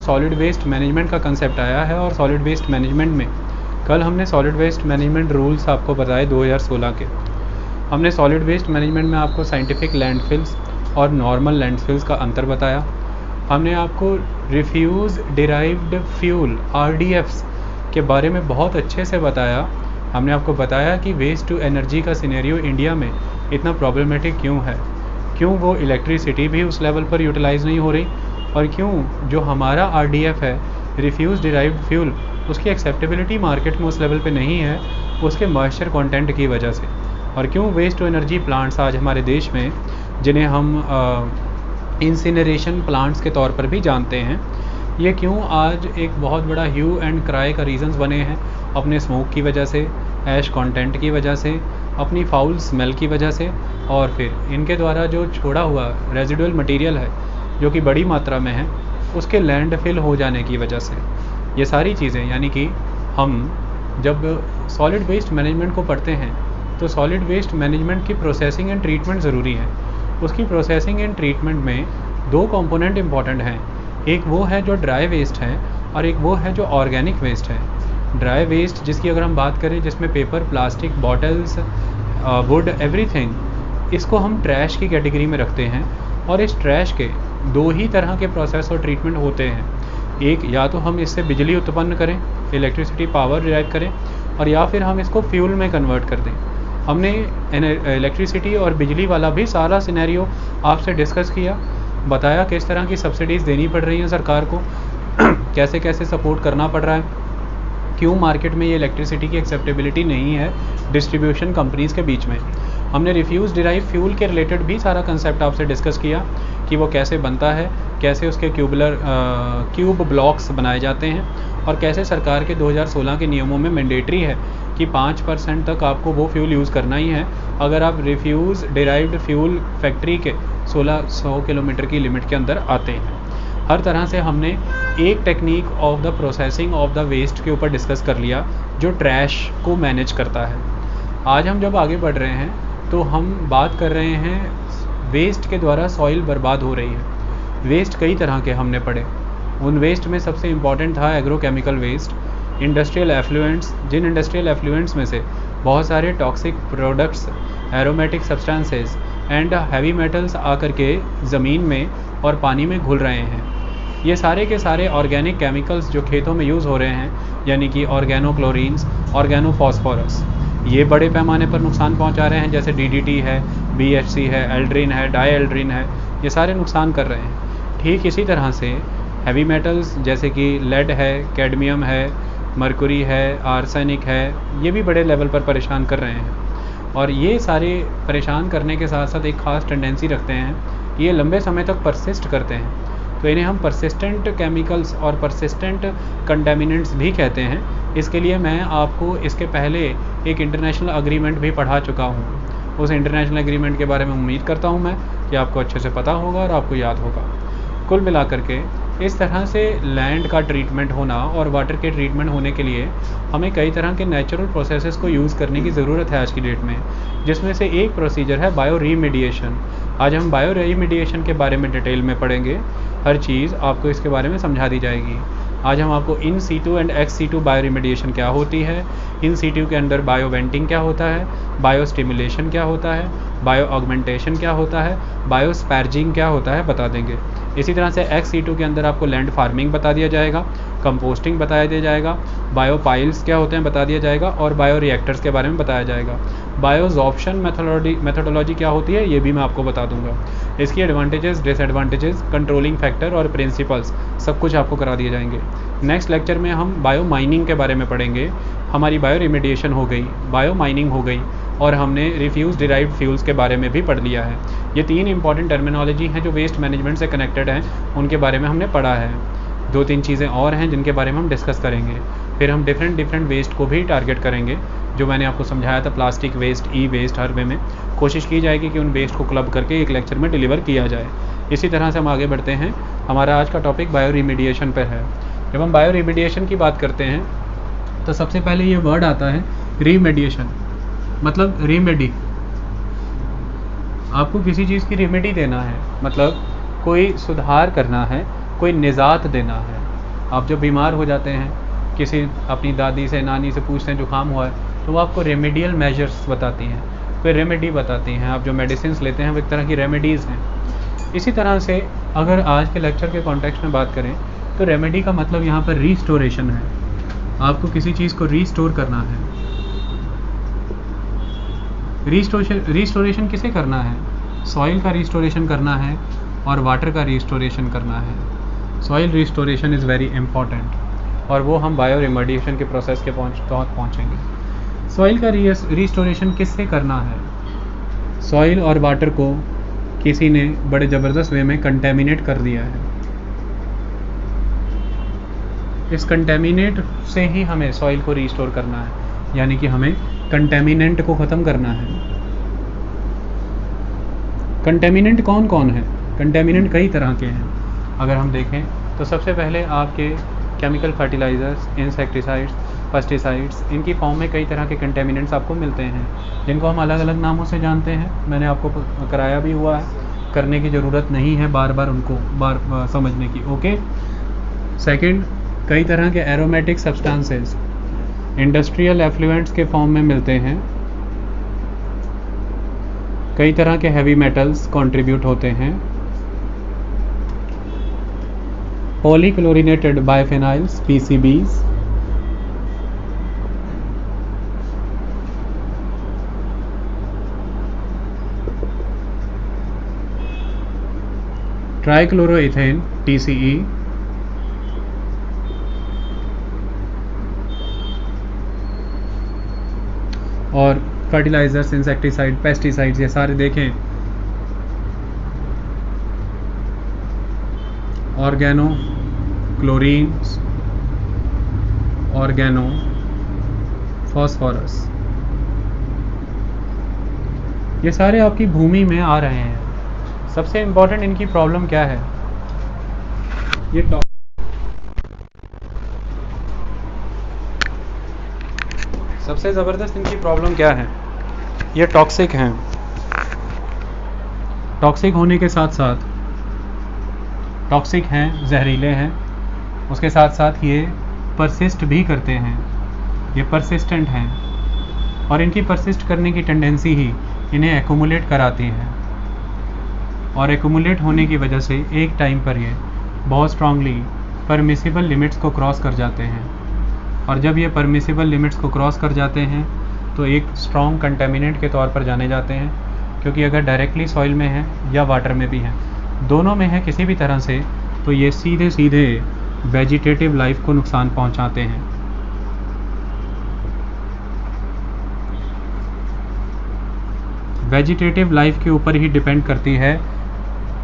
Solid waste management का concept आया है। और सॉलिड वेस्ट मैनेजमेंट में कल हमने सॉलिड वेस्ट मैनेजमेंट रूल्स आपको बताए 2016 के। हमने सॉलिड वेस्ट मैनेजमेंट में आपको साइंटिफिक लैंडफिल्स और नॉर्मल लैंडफिल्स का अंतर बताया। हमने आपको रिफ्यूज़ डिराइव्ड फ्यूल RDFs के बारे में बहुत अच्छे से बताया। हमने आपको बताया कि वेस्ट टू एनर्जी का सिनेरियो इंडिया में इतना प्रॉब्लमेटिक क्यों है, क्यों वो इलेक्ट्रिसिटी भी उस लेवल पर यूटिलाइज़ नहीं हो रही, और क्यों जो हमारा RDF है रिफ्यूज़ डिराइव्ड फ्यूल उसकी एक्सेप्टेबिलिटी मार्केट में उस लेवल पे नहीं है उसके मॉइस्चर कंटेंट की वजह से, और क्यों वेस्ट टू एनर्जी प्लांट्स आज हमारे देश में, जिन्हें हम इंसिनरेशन प्लांट्स के तौर पर भी जानते हैं, ये क्यों आज एक बहुत बड़ा ह्यू एंड क्राई का रीज़न्स बने हैं अपने स्मोक की वजह से, ऐश कंटेंट की वजह से, अपनी फाउल स्मेल की वजह से, और फिर इनके द्वारा जो छोड़ा हुआ रेजिडुअल मटेरियल है जो कि बड़ी मात्रा में है उसके लैंडफिल हो जाने की वजह से। ये सारी चीज़ें, यानी कि हम जब सॉलिड वेस्ट मैनेजमेंट को पढ़ते हैं तो सॉलिड वेस्ट मैनेजमेंट की प्रोसेसिंग एंड ट्रीटमेंट ज़रूरी है। उसकी प्रोसेसिंग एंड ट्रीटमेंट में दो कंपोनेंट इंपॉर्टेंट हैं, एक वो है जो ड्राई वेस्ट है और एक वो है जो ऑर्गेनिक वेस्ट है। ड्राई वेस्ट जिसकी अगर हम बात करें, जिसमें paper, plastic, bottles, would, everything, इसको हम ट्रैश की कैटेगरी में रखते हैं। और इस ट्रैश के दो ही तरह के प्रोसेस और ट्रीटमेंट होते हैं, एक या तो हम इससे बिजली उत्पन्न करें, इलेक्ट्रिसिटी पावर डिराइव करें, और या फिर हम इसको फ्यूल में कन्वर्ट कर दें। हमने इलेक्ट्रिसिटी और बिजली वाला भी सारा सिनेरियो आपसे डिस्कस किया, बताया किस तरह की सब्सिडीज़ देनी पड़ रही हैं सरकार को, कैसे कैसे सपोर्ट करना पड़ रहा है, क्यों मार्केट में ये इलेक्ट्रिसिटी की एक्सेप्टेबिलिटी नहीं है डिस्ट्रीब्यूशन कंपनीज़ के बीच में। हमने रिफ्यूज़ डिराइव फ्यूल के रिलेटेड भी सारा कंसेप्ट आपसे डिस्कस किया कि वो कैसे बनता है, कैसे उसके क्यूब ब्लॉक्स बनाए जाते हैं, और कैसे सरकार के 2016 के नियमों में मैंडेटरी है कि 5% तक आपको वो फ्यूल यूज़ करना ही है अगर आप रिफ्यूज़ डिराइव्ड फ्यूल फैक्ट्री के 1600 किलोमीटर की लिमिट के अंदर आते हैं। हर तरह से हमने एक technique of the processing of the waste के ऊपर डिस्कस कर लिया जो ट्रैश को मैनेज करता है। आज हम जब आगे बढ़ रहे हैं तो हम बात कर रहे हैं वेस्ट के द्वारा सॉइल बर्बाद हो रही है। वेस्ट कई तरह के हमने पढ़े, उन वेस्ट में सबसे इम्पॉर्टेंट था एग्रोकेमिकल वेस्ट, इंडस्ट्रियल एफ्लुएंट्स, जिन इंडस्ट्रियल एफ्लुएंट्स में से बहुत सारे toxic products, aromatic substances and heavy metals आकर के ज़मीन में और पानी में घुल रहे हैं। ये सारे के सारे ऑर्गेनिक केमिकल्स जो खेतों में यूज़ हो रहे हैं, यानी कि ऑर्गेनोक्लोरीन्स, ऑर्गेनोफॉस्फोरस, ये बड़े पैमाने पर नुकसान पहुंचा रहे हैं, जैसे DDT है, BHC है, एल्ड्रिन है, डाई एल्ड्रिन है, ये सारे नुकसान कर रहे हैं। ठीक इसी तरह से हैवी मेटल्स जैसे कि लेड है, कैडमियम है, मरकुरी है, आर्सेनिक है, ये भी बड़े लेवल पर परेशान कर रहे हैं। और ये सारे परेशान करने के साथ साथ एक ख़ास टेंडेंसी रखते हैं, ये लंबे समय तक परसिस्ट करते हैं, तो इन्हें हम परसिस्टेंट केमिकल्स और परसिस्टेंट कंटेमिनेंट्स भी कहते हैं। इसके लिए मैं आपको इसके पहले एक इंटरनेशनल एग्रीमेंट भी पढ़ा चुका हूँ। उस इंटरनेशनल एग्रीमेंट के बारे में उम्मीद करता हूँ मैं कि आपको अच्छे से पता होगा और आपको याद होगा। कुल मिलाकर के इस तरह से लैंड का ट्रीटमेंट होना और वाटर के ट्रीटमेंट होने के लिए हमें कई तरह के नेचुरल प्रोसेसेस को यूज़ करने की ज़रूरत है आज की डेट में, जिसमें से एक प्रोसीजर है बायो रीमीडिएशन। आज हम बायो रीमीडिएशन के बारे में डिटेल में पढ़ेंगे, हर चीज़ आपको इसके बारे में समझा दी जाएगी। आज हम आपको in situ and ex situ bioremediation क्या होती है, इन सीटू के अंदर बायो वेंटिंग क्या होता है, बायो स्टिमुलेशन क्या होता है, बायो ऑगमेंटेशन क्या होता है, बायो स्पैर्जिंग क्या होता है बता देंगे। इसी तरह से एक्स सीटू के अंदर आपको लैंड फार्मिंग बता दिया जाएगा, कंपोस्टिंग बताया दिया जाएगा, बायो पाइल्स क्या होते हैं बता दिया जाएगा, और बायो रिएक्टर्स के बारे में बताया जाएगा। बायोजॉर्प्शन मेथोडोलॉजी क्या होती है ये भी मैं आपको बता दूंगा। इसकी एडवांटेजेस, डिसएडवांटेजेस, कंट्रोलिंग फैक्टर और प्रिंसिपल्स सब कुछ आपको करा दिए जाएंगे। नेक्स्ट लेक्चर में हम बायो माइनिंग के बारे में पढ़ेंगे। हमारी बायो रिमेडिएशन हो गई, बायो माइनिंग हो गई, और हमने रिफ्यूज़ डिराइव्ड फ्यूल्स के बारे में भी पढ़ लिया है। ये तीन इंपॉर्टेंट टर्मिनोलॉजी हैं जो वेस्ट मैनेजमेंट से कनेक्टेड हैं, उनके बारे में हमने पढ़ा है। दो तीन चीज़ें और हैं जिनके बारे में हम डिस्कस करेंगे। फिर हम डिफरेंट वेस्ट को भी टारगेट करेंगे, जो मैंने आपको समझाया था, प्लास्टिक वेस्ट, ई वेस्ट, हर वे में कोशिश की जाएगी कि उन वेस्ट को क्लब करके एक लेक्चर में डिलीवर किया जाए। इसी तरह से हम आगे बढ़ते हैं। हमारा आज का टॉपिक बायो रिमेडिएशन पर है। जब हम बायो रिमेडिएशन की बात करते हैं तो सबसे पहले ये वर्ड आता है रिमेडिएशन, मतलब रेमेडी। आपको किसी चीज़ की रेमेडी देना है, मतलब कोई सुधार करना है, कोई निजात देना है। आप जब बीमार हो जाते हैं, किसी अपनी दादी से नानी से पूछते हैं जुकाम हुआ है, तो वो आपको रेमेडियल मेजर्स बताती हैं, फिर रेमेडी बताती हैं। आप जो मेडिसिन लेते हैं वो एक तरह की रेमेडीज़ हैं। इसी तरह से अगर आज के लेक्चर के कॉन्टेक्स्ट में बात करें तो रेमेडी का मतलब यहाँ पर रीस्टोरेशन है। आपको किसी चीज़ को रीस्टोर करना है। रीस्टोरेशन किसे करना है? सॉइल का रीस्टोरेशन करना है और वाटर का रीस्टोरेशन करना है। Soil restoration is very important, और वो हम बायो रेमेडिएशन के प्रोसेस के पहुँचेंगे। सॉइल का रीस्टोरेशन किससे करना है? सॉइल और वाटर को किसी ने बड़े ज़बरदस्त वे में कंटेमिनेट कर दिया है। इस कंटेमिनेट से ही हमें सॉइल को रीस्टोर करना है, यानी कि हमें कंटेमिनेंट को ख़त्म करना है। कंटेमिनेंट कौन कौन है? कंटेमिनेंट कई तरह के हैं। अगर हम देखें तो सबसे पहले आपके केमिकल फर्टिलाइज़र्स, इंसेक्टिसाइड्स, पेस्टिसाइड्स, इनकी फॉर्म में कई तरह के कंटेमिनेंट्स आपको मिलते हैं, जिनको हम अलग अलग नामों से जानते हैं। मैंने आपको कराया भी हुआ है, करने की ज़रूरत नहीं है बार बार उनको समझने की। ओके। सेकंड, कई तरह के एरोमेटिक सब्सटेंसेस इंडस्ट्रियल एफ्लुएंट्स के फॉर्म में मिलते हैं। कई तरह के हैवी मेटल्स कंट्रीब्यूट होते हैं। पॉलीक्लोरिनेटेड बाइफेनाइल्स, PCBs, ट्राइक्लोरोइथेन, TCE, और फर्टिलाइज़र्स, इंसेक्टिसाइड, पेस्टिसाइड्स, ये सारे देखें। ऑर्गेनो क्लोरीन्स, ऑर्गेनो फॉस्फोरस, ये सारे आपकी भूमि में आ रहे हैं। सबसे इम्पोर्टेंट इनकी प्रॉब्लम क्या है? ये सबसे ज़बरदस्त इनकी प्रॉब्लम क्या है? ये टॉक्सिक हैं। टॉक्सिक होने के साथ साथ टॉक्सिक हैं, जहरीले हैं, उसके साथ साथ ये परसिस्ट भी करते हैं। ये परसिस्टेंट हैं, और इनकी परसिस्ट करने की टेंडेंसी ही इन्हें एक्यूमुलेट कराती है, और एक्यूमुलेट होने की वजह से एक टाइम पर ये बहुत स्ट्रांगली परमिसिबल लिमिट्स को क्रॉस कर जाते हैं। और जब ये परमिसिबल लिमिट्स को क्रॉस कर जाते हैं तो एक स्ट्रॉन्ग कंटेमिनेंट के तौर पर जाने जाते हैं, क्योंकि अगर डायरेक्टली सॉइल में है या वाटर में भी है, दोनों में है किसी भी तरह से, तो ये सीधे सीधे वेजिटेटिव लाइफ को नुकसान पहुंचाते हैं। वेजिटेटिव लाइफ के ऊपर ही डिपेंड करती है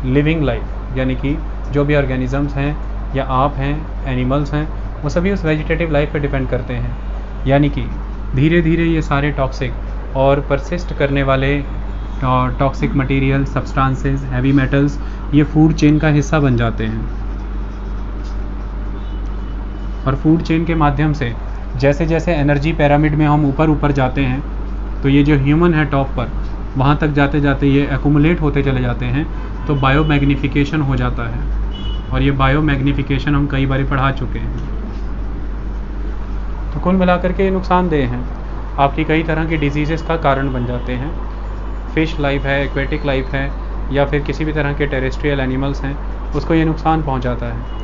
लिविंग लाइफ, यानी कि जो भी ऑर्गेनिजम्स हैं या आप हैं, एनिमल्स हैं, वो सभी उस वेजिटेटिव लाइफ पे डिपेंड करते हैं। यानी कि धीरे धीरे ये सारे टॉक्सिक और परसिस्ट करने वाले toxic material, substances, heavy metals, ये फूड चेन का हिस्सा बन जाते हैं। और फूड चेन के माध्यम से जैसे जैसे एनर्जी पिरामिड में हम ऊपर ऊपर जाते हैं, तो ये जो ह्यूमन है टॉप पर, वहाँ तक जाते जाते ये एक्यूमुलेट होते चले जाते हैं, तो बायो मैग्निफिकेशन हो जाता है। और ये बायो मैग्निफिकेशन हम कई बार पढ़ा चुके हैं। तो कुल मिलाकर के ये नुकसानदेह हैं, आपकी कई तरह की डिजीज़ेस का कारण बन जाते हैं। फ़िश लाइफ है, एक्वेटिक लाइफ है, या फिर किसी भी तरह के टेरेस्ट्रियल एनिमल्स हैं, उसको ये नुकसान पहुंचाता है।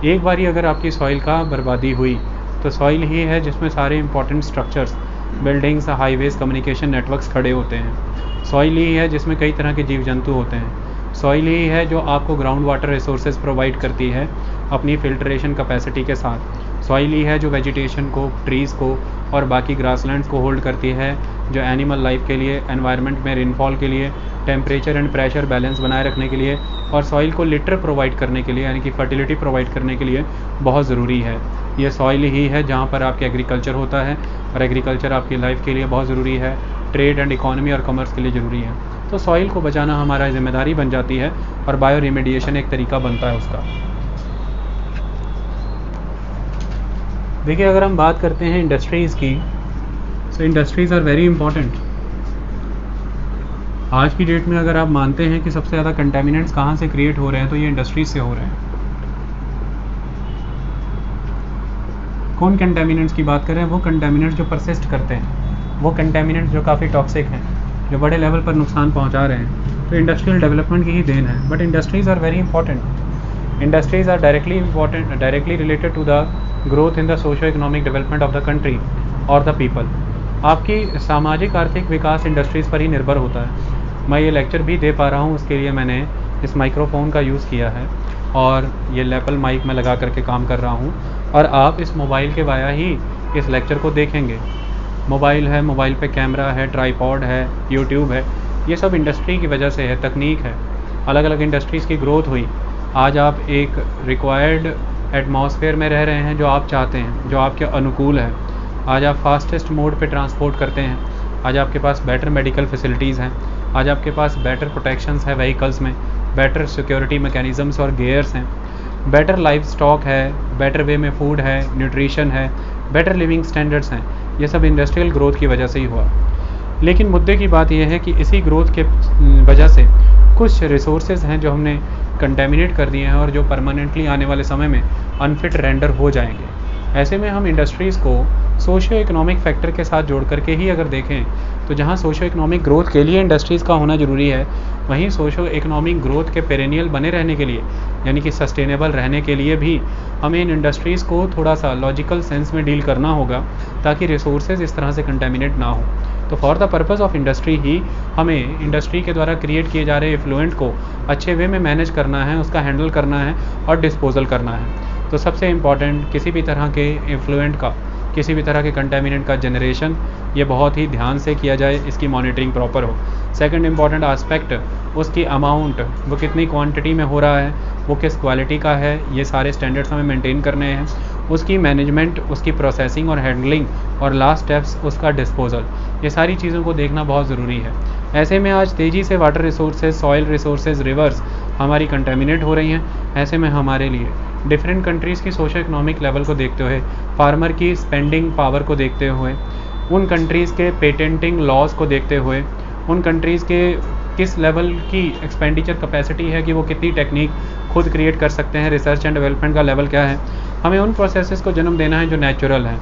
एक बारी अगर आपकी सॉइल का बर्बादी हुई, तो सॉइल ही है जिसमें सारे important structures, buildings, highways, communication networks खड़े होते हैं। सॉइल ही है जिसमें कई तरह के जीव जंतु होते हैं। सॉइल ही है जो आपको ग्राउंड वाटर रिसोर्सेज प्रोवाइड करती है अपनी फिल्ट्रेशन कैपेसिटी के साथ। सॉइल ही है जो वेजिटेशन को, ट्रीज़ को और बाकी ग्रासलैंड्स को होल्ड करती है, जो एनिमल लाइफ के लिए, एनवायरनमेंट में रेनफॉल के लिए, टेम्परेचर एंड प्रेशर बैलेंस बनाए रखने के लिए, और सॉइल को लिटर प्रोवाइड करने के लिए, यानी कि फर्टिलिटी प्रोवाइड करने के लिए बहुत ज़रूरी है। ये सॉइल ही है जहाँ पर आपके एग्रीकल्चर होता है, और एग्रीकल्चर आपकी लाइफ के लिए बहुत ज़रूरी है, ट्रेड एंड इकोनॉमी और कॉमर्स के लिए ज़रूरी है। तो सॉइल को बचाना हमारा जिम्मेदारी बन जाती है, और बायो रेमेडिएशन एक तरीका बनता है उसका। देखिए, अगर हम बात करते हैं इंडस्ट्रीज़ की, तो इंडस्ट्रीज़ आर वेरी इंपॉर्टेंट। आज की डेट में अगर आप मानते हैं कि सबसे ज़्यादा कंटेमिनेंट्स कहाँ से क्रिएट हो रहे हैं, तो ये इंडस्ट्रीज से हो रहे हैं। कौन कंटेमिनेंट्स की बात करें, वो कंटेमिनेंट्स जो परसिस्ट करते हैं, वो कंटेमिनेंट्स जो काफ़ी टॉक्सिक हैं, जो बड़े लेवल पर नुकसान पहुंचा रहे हैं, तो इंडस्ट्रियल डेवलपमेंट की ही देन है। But industries are very important. Industries are directly related to the growth in the socio economic development of the country और द पीपल। आपकी सामाजिक आर्थिक विकास इंडस्ट्रीज़ पर ही निर्भर होता है। मैं ये लेक्चर भी दे पा रहा हूँ, उसके लिए मैंने इस माइक्रोफोन का यूज़ किया है और ये लैपल माइक में लगा करके काम कर रहा हूँ, और आप इस मोबाइल के वाया ही इस लेक्चर को देखेंगे। मोबाइल है, मोबाइल पे कैमरा है, ट्राईपॉड है, यूट्यूब है, ये सब इंडस्ट्री की वजह से है, तकनीक है, अलग अलग इंडस्ट्रीज़ की ग्रोथ हुई। आज आप एक रिक्वायर्ड एटमॉस्फेयर में रह रहे हैं जो आप चाहते हैं, जो आपके अनुकूल है। आज आप फास्टेस्ट मोड पे ट्रांसपोर्ट करते हैं, आज आपके पास बेटर मेडिकल फैसिलिटीज़ हैं, आज आपके पास बेटर प्रोटेक्शंस है व्हीकल्स में, बेटर सिक्योरिटी मैकेनिज़म्स और गियर्स हैं, बेटर लाइफ स्टॉक है, बेटर वे में फूड है, न्यूट्रिशन है, बेटर लिविंग स्टैंडर्ड्स हैं। ये सब इंडस्ट्रियल ग्रोथ की वजह से ही हुआ। लेकिन मुद्दे की बात यह है कि इसी ग्रोथ के वजह से कुछ रिसोर्सेज हैं जो हमने कंटेमिनेट कर दिए हैं और जो परमानेंटली आने वाले समय में अनफिट रेंडर हो जाएंगे। ऐसे में हम इंडस्ट्रीज़ को सोशियो इकोनॉमिक फैक्टर के साथ जोड़ करके ही अगर देखें तो जहाँ सोशियो इकोनॉमिक ग्रोथ के लिए इंडस्ट्रीज़ का होना ज़रूरी है, वहीं सोशियो इकोनॉमिक ग्रोथ के पेरेनियल बने रहने के लिए, यानी कि सस्टेनेबल रहने के लिए भी हमें इन इंडस्ट्रीज़ को थोड़ा सा लॉजिकल सेंस में डील करना होगा, ताकि रिसोर्सेज इस तरह से कंटेमिनेट ना हो। तो for the purpose of industry ही हमें इंडस्ट्री के द्वारा क्रिएट किए जा रहे इफ्लुएंट को अच्छे वे में मैनेज करना है, उसका हैंडल करना है और डिस्पोजल करना है। तो सबसे इम्पॉर्टेंट, किसी भी तरह के इफ्लुएंट का, किसी भी तरह के कंटेमिनेंट का जनरेशन, ये बहुत ही ध्यान से किया जाए, इसकी मॉनिटरिंग प्रॉपर हो। सेकंड इम्पॉर्टेंट आस्पेक्ट, उसकी अमाउंट, वो कितनी क्वांटिटी में हो रहा है, वो किस क्वालिटी का है, ये सारे स्टैंडर्ड्स हमें मेंटेन करने हैं। उसकी मैनेजमेंट, उसकी प्रोसेसिंग और हैंडलिंग, और लास्ट स्टेप्स उसका डिस्पोजल, ये सारी चीज़ों को देखना बहुत ज़रूरी है। ऐसे में आज तेज़ी से water resources, soil resources, reverse हमारी कंटेमिनेट हो रही हैं। ऐसे में हमारे लिए डिफरेंट कंट्रीज़ की सोशो इकोनॉमिक लेवल को देखते हुए, फार्मर की स्पेंडिंग पावर को देखते हुए, उन कंट्रीज़ के पेटेंटिंग लॉज को देखते हुए, उन कंट्रीज़ के किस लेवल की एक्सपेंडिचर कैपेसिटी है कि वो कितनी टेक्निक खुद क्रिएट कर सकते हैं, रिसर्च एंड डेवलपमेंट का लेवल क्या है, हमें उन प्रोसेसेस को जन्म देना है जो नेचुरल हैं,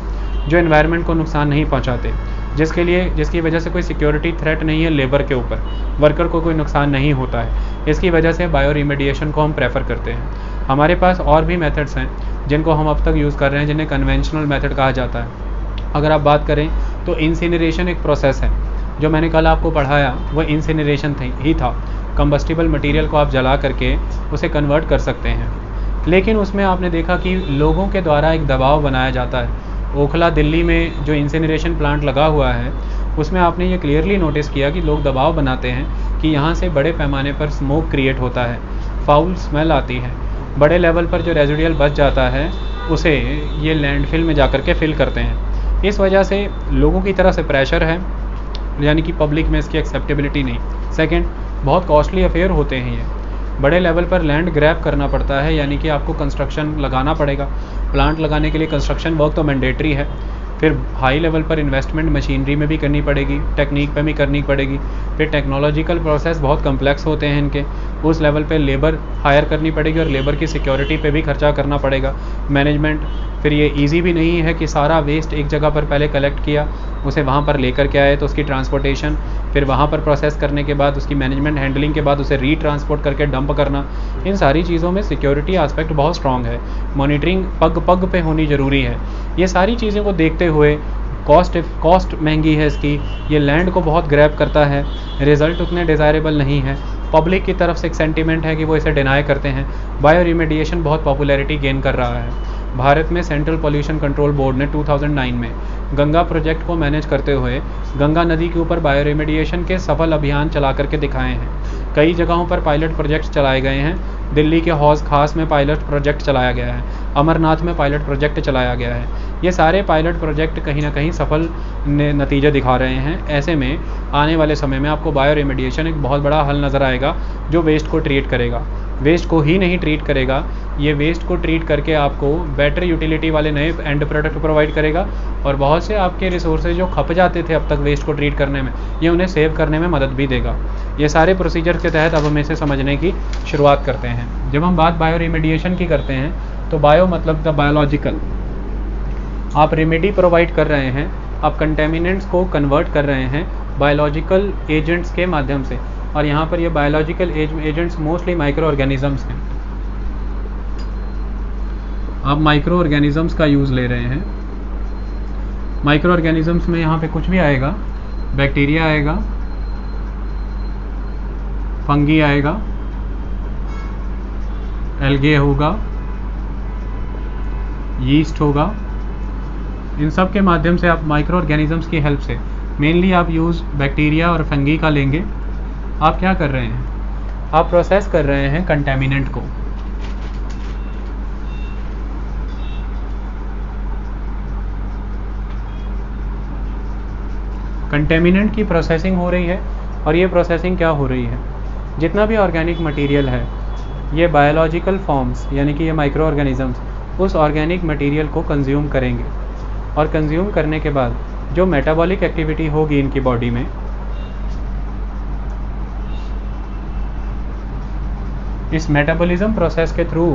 जो एनवायरनमेंट को नुकसान नहीं पहुंचाते, जिसकी वजह से कोई सिक्योरिटी थ्रेट नहीं है लेबर के ऊपर, वर्कर को कोई नुकसान नहीं होता है। इसकी वजह से बायो रिमेडिएशन को हम प्रेफर करते हैं। हमारे पास और भी मेथड्स हैं जिनको हम अब तक यूज़ कर रहे हैं, जिन्हें कन्वेंशनल मेथड कहा जाता है। अगर आप बात करें तो इंसिनरेशन एक प्रोसेस है, जो मैंने कल आपको पढ़ाया वो इंसिनरेशन ही था। कंबस्टिबल मटेरियल को आप जला करके उसे कन्वर्ट कर सकते हैं, लेकिन उसमें आपने देखा कि लोगों के द्वारा एक दबाव बनाया जाता है। ओखला दिल्ली में जो इंसिनरेशन प्लांट लगा हुआ है, उसमें आपने ये क्लियरली नोटिस किया कि लोग दबाव बनाते हैं कि यहाँ से बड़े पैमाने पर स्मोक क्रिएट होता है, फाउल स्मेल आती है, बड़े लेवल पर जो रेजिडुअल बच जाता है उसे ये लैंडफिल में जाकर के फिल करते हैं। इस वजह से लोगों की तरफ से प्रेशर है, यानी कि पब्लिक में इसकी एक्सेप्टेबिलिटी नहीं। सेकंड, बहुत कॉस्टली अफेयर होते हैं ये, बड़े लेवल पर लैंड ग्रैब करना पड़ता है, यानी कि आपको कंस्ट्रक्शन लगाना पड़ेगा। प्लांट लगाने के लिए कंस्ट्रक्शन वर्क तो मैंडेटरी है, फिर हाई लेवल पर इन्वेस्टमेंट मशीनरी में भी करनी पड़ेगी, टेक्निक पे भी करनी पड़ेगी, फिर टेक्नोलॉजिकल प्रोसेस बहुत कम्प्लेक्स होते हैं इनके, उस लेवल पे लेबर हायर करनी पड़ेगी और लेबर की सिक्योरिटी पे भी खर्चा करना पड़ेगा, मैनेजमेंट। फिर ये इजी भी नहीं है कि सारा वेस्ट एक जगह पर पहले कलेक्ट किया, उसे वहाँ पर लेकर के आए, तो उसकी ट्रांसपोर्टेशन, फिर वहाँ पर प्रोसेस करने के बाद उसकी मैनेजमेंट हैंडलिंग के बाद उसे रीट्रांसपोर्ट करके डंप करना, इन सारी चीज़ों में सिक्योरिटी आस्पेक्ट बहुत स्ट्रॉन्ग है। मॉनिटरिंग पग पग पे होनी ज़रूरी है। ये सारी चीज़ों को देखते हुए कॉस्ट महंगी है इसकी, ये लैंड को बहुत ग्रैब करता है, रिज़ल्ट उतने डिज़ायरेबल नहीं है, पब्लिक की तरफ से एक सेंटीमेंट है कि वो इसे डिनाई करते हैं। बायो रिमेडिएशन बहुत पॉपुलैरिटी गेन कर रहा है। भारत में सेंट्रल पॉल्यूशन कंट्रोल बोर्ड ने 2009 में गंगा प्रोजेक्ट को मैनेज करते हुए गंगा नदी के ऊपर बायो रिमेडिएशन के सफल अभियान चला करके दिखाए हैं। कई जगहों पर पायलट प्रोजेक्ट्स चलाए गए हैं। दिल्ली के हौज खास में पायलट प्रोजेक्ट चलाया गया है, अमरनाथ में पायलट प्रोजेक्ट चलाया गया है। ये सारे पायलट प्रोजेक्ट कहीं ना कहीं सफल नतीजे दिखा रहे हैं। ऐसे में आने वाले समय में आपको बायो रिमेडिएशन एक बहुत बड़ा हल नज़र आएगा, जो वेस्ट को ट्रीट करेगा। वेस्ट को ही नहीं ट्रीट करेगा, ये वेस्ट को ट्रीट करके आपको बेटर यूटिलिटी वाले नए एंड प्रोडक्ट प्रोवाइड करेगा, और बहुत से आपके रिसोर्सेज जो खप जाते थे अब तक वेस्ट को ट्रीट करने में, ये उन्हें सेव करने में मदद भी देगा। ये सारे प्रोसीजर के तहत अब हम इसे समझने की शुरुआत करते हैं। जब हम बात बायो रिमेडिएशन की करते हैं तो बायो मतलब द बायोलॉजिकल, आप रेमेडी प्रोवाइड कर रहे हैं, आप कंटेमिनेंट्स को कन्वर्ट कर रहे हैं बायोलॉजिकल एजेंट्स के माध्यम से, और यहाँ पर ये biological agents mostly micro organisms हैं। आप माइक्रो ऑर्गेनिजम्स का यूज़ ले रहे हैं। माइक्रो ऑर्गेनिजम्स में यहाँ पे कुछ भी आएगा, बैक्टीरिया आएगा, फंगी आएगा, एल्गे होगा, यीस्ट होगा। इन सब के माध्यम से आप माइक्रो ऑर्गेनिजम्स की हेल्प से, मेनली आप यूज़ बैक्टीरिया और फंगी का लेंगे। आप क्या कर रहे हैं, आप प्रोसेस कर रहे हैं कंटेमिनेंट को। कंटेमिनेंट की प्रोसेसिंग हो रही है, और ये प्रोसेसिंग क्या हो रही है, जितना भी ऑर्गेनिक मटेरियल है ये बायोलॉजिकल फॉर्म्स यानी कि ये माइक्रो ऑर्गेनिजम्स उस ऑर्गेनिक मटेरियल को कंज्यूम करेंगे, और कंज्यूम करने के बाद जो मेटाबॉलिक एक्टिविटी होगी इनकी बॉडी में, इस मेटाबॉलिज्म प्रोसेस के थ्रू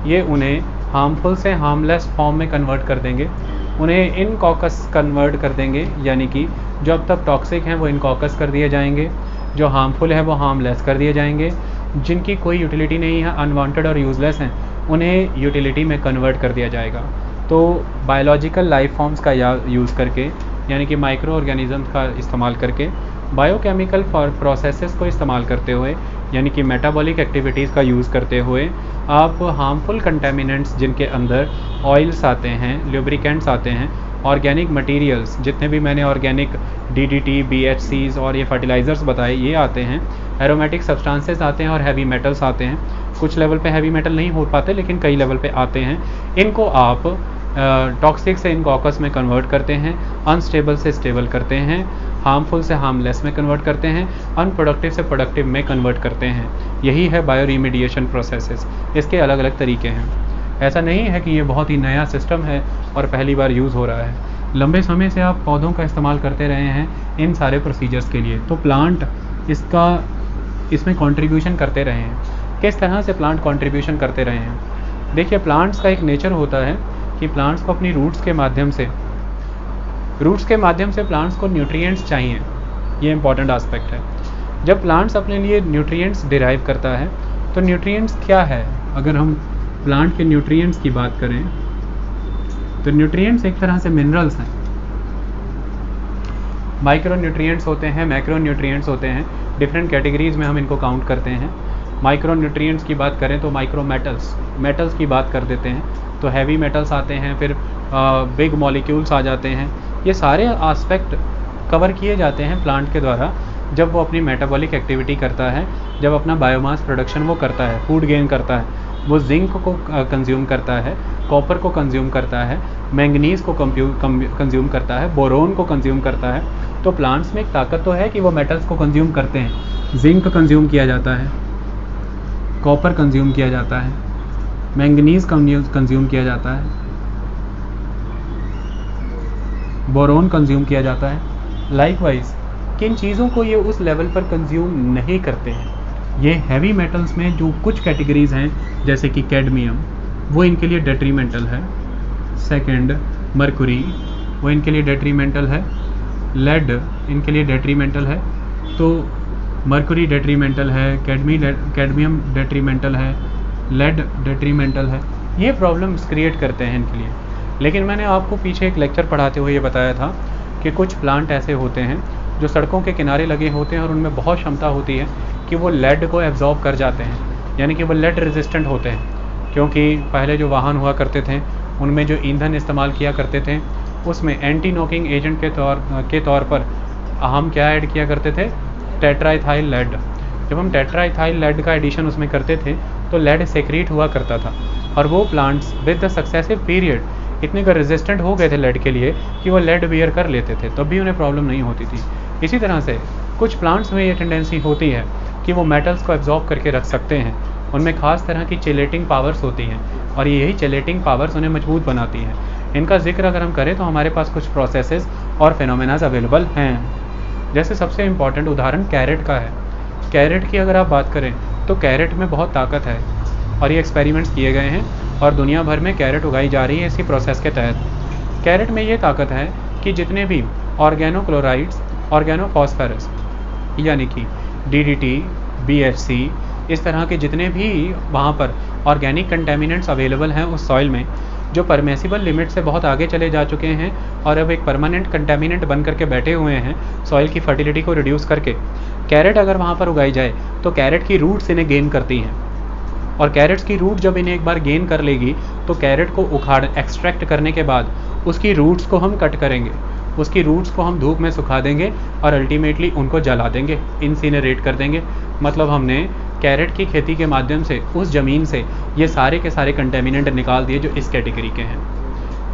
ये उन्हें हार्मफुल से हार्मलेस फॉर्म में कन्वर्ट कर देंगे, उन्हें इनकॉकस कन्वर्ट कर देंगे, यानी कि जो अब तक टॉक्सिक हैं वो इनकॉकस कर दिए जाएंगे, जो हार्मफुल है वो हार्मलेस कर दिए जाएंगे, जिनकी कोई यूटिलिटी नहीं है, अनवांटेड और यूज़लेस हैं, उन्हें यूटिलिटी में कन्वर्ट कर दिया जाएगा। तो बायोलॉजिकल लाइफ फॉर्म्स का यूज़ करके, यानी कि माइक्रो ऑर्गेनिजम्स का इस्तेमाल करके, बायोकेमिकल प्रोसेसेस को इस्तेमाल करते हुए, यानी कि मेटाबॉलिक एक्टिविटीज़ का यूज़ करते हुए, आप हार्मफुल कंटेमिनेंट्स जिनके अंदर ऑयल्स आते हैं, लुब्रिकेंट्स आते हैं, ऑर्गेनिक मटेरियल्स जितने भी मैंने ऑर्गेनिक DDT, BHCs और ये फर्टिलाइज़र्स बताए ये आते हैं, एरोमेटिक सब्सटेंसेस आते हैं और हैवी मेटल्स आते हैं। कुछ लेवल पे हैवी मेटल नहीं हो पाते लेकिन कई लेवल पे आते हैं। इनको आप टॉक्सिक से इनकॉकस में कन्वर्ट करते हैं, अनस्टेबल से स्टेबल करते हैं, हार्मफुल से हार्मलेस में कन्वर्ट करते हैं, अनप्रोडक्टिव से प्रोडक्टिव में कन्वर्ट करते हैं। यही है बायो रिमीडिएशन प्रोसेसेस। इसके अलग अलग तरीके हैं। ऐसा नहीं है कि ये बहुत ही नया सिस्टम है और पहली बार यूज़ हो रहा है। लंबे समय से आप पौधों का इस्तेमाल करते रहे हैं इन सारे प्रोसीजर्स के लिए, तो प्लांट इसमें कंट्रीब्यूशन करते रहे हैं। किस तरह से प्लांट कंट्रीब्यूशन करते रहे हैं? देखिए, प्लांट्स का एक नेचर होता है कि प्लांट्स को अपनी रूट्स के माध्यम से प्लांट्स को न्यूट्रिएंट्स चाहिए। ये इंपॉर्टेंट एस्पेक्ट है। जब प्लांट्स अपने लिए न्यूट्रिएंट्स डिराइव करता है, तो न्यूट्रिएंट्स क्या है? अगर हम प्लांट के न्यूट्रिएंट्स की बात करें तो न्यूट्रिएंट्स एक तरह से मिनरल्स हैं। माइक्रो न्यूट्रिएंट्स होते हैं, मैक्रो न्यूट्रिएंट्स होते हैं, डिफरेंट कैटेगरीज में हम इनको काउंट करते हैं। माइक्रो न्यूट्रिएंट्स की बात करें तो माइक्रो मेटल्स की बात कर देते हैं, तो हैवी मेटल्स आते हैं, फिर बिग मॉलिक्यूल्स आ जाते हैं। ये सारे एस्पेक्ट कवर किए जाते हैं प्लांट के द्वारा जब वो अपनी मेटाबॉलिक एक्टिविटी करता है, जब अपना बायोमास प्रोडक्शन वो करता है, फूड गेन करता है। वो जिंक को कंज्यूम करता है, कॉपर को कंज्यूम करता है, मैंगनीज़ को कंज्यूम करता है, बोरोन को कंज्यूम करता है। तो प्लांट्स में एक ताकत तो है कि वो मेटल्स को कंज्यूम करते हैं। जिंक कंज्यूम किया जाता है, कॉपर कंज्यूम किया जाता है, मैंगनीज़ कंज्यूम किया जाता है, बोरोन कंज्यूम किया जाता है। लाइकवाइज किन चीज़ों को ये उस लेवल पर कंज्यूम नहीं करते हैं? ये हैवी मेटल्स में जो कुछ कैटेगरीज हैं जैसे कि कैडमियम, वो इनके लिए डेट्रीमेंटल है। सेकंड, मरकुरी, वो इनके लिए डेट्रीमेंटल है। लेड इनके लिए डेट्रीमेंटल है। तो मरकुरी डेट्रीमेंटल है, कैडमियम डेट्रीमेंटल है, लेड डेट्रीमेंटल है। ये प्रॉब्लम्स क्रिएट करते हैं इनके लिए। लेकिन मैंने आपको पीछे एक लेक्चर पढ़ाते हुए ये बताया था कि कुछ प्लांट ऐसे होते हैं जो सड़कों के किनारे लगे होते हैं और उनमें बहुत क्षमता होती है कि वो लेड को एब्जॉर्ब कर जाते हैं, यानी कि वो लेड रेजिस्टेंट होते हैं। क्योंकि पहले जो वाहन हुआ करते थे उनमें जो ईंधन इस्तेमाल किया करते थे उसमें एंटी नॉकिंग एजेंट के तौर पर हम क्या ऐड किया करते थे? Tetraethyl lead. जब हम टेट्राइथाइल लेड का एडिशन उसमें करते थे तो लेड सेक्रीट हुआ करता था, और वो plants with the successive period इतने का रेजिस्टेंट हो गए थे लेड के लिए कि वो लेड बियर कर लेते थे, तब भी उन्हें प्रॉब्लम नहीं होती थी। इसी तरह से कुछ प्लांट्स में ये टेंडेंसी होती है कि वो मेटल्स को एब्जॉर्ब करके रख सकते हैं। उनमें खास तरह की चेलेटिंग पावर्स होती हैं और यही चेलेटिंग पावर्स उन्हें मजबूत बनाती हैं। इनका जिक्र अगर हम करें तो हमारे पास कुछ प्रोसेसेस और फिनोमेनाज अवेलेबल हैं। जैसे सबसे इम्पॉर्टेंट उदाहरण कैरेट का है। कैरेट की अगर आप बात करें तो कैरेट में बहुत ताकत है और ये एक्सपेरिमेंट्स किए गए हैं और दुनिया भर में कैरेट उगाई जा रही है इसी प्रोसेस के तहत। कैरेट में ये ताकत है कि जितने भी ऑर्गेनोक्लोराइड्स, ऑर्गेनोफॉस्फेरस यानी कि DDT, BHC, इस तरह के जितने भी वहाँ पर ऑर्गेनिक कंटेमिनेंट्स अवेलेबल हैं उस सॉइल में, जो परमेसिबल लिमिट से बहुत आगे चले जा चुके हैं और अब एक परमानेंट कंटेमिनेंट बन करके बैठे हुए हैं सॉइल की फर्टिलिटी को रिड्यूस करके, कैरेट अगर वहाँ पर उगाई जाए तो कैरेट की रूट्स इन्हें गेन करती हैं। और कैरेट्स की रूट जब इन्हें एक बार गेन कर लेगी तो कैरेट को उखाड़ एक्सट्रैक्ट करने के बाद उसकी रूट्स को हम कट करेंगे, उसकी रूट्स को हम धूप में सुखा देंगे और अल्टीमेटली उनको जला देंगे, इंसिनरेट कर देंगे। मतलब हमने कैरेट की खेती के माध्यम से उस ज़मीन से ये सारे के सारे कंटेमिनेंट निकाल दिए जो इस कैटेगरी के हैं।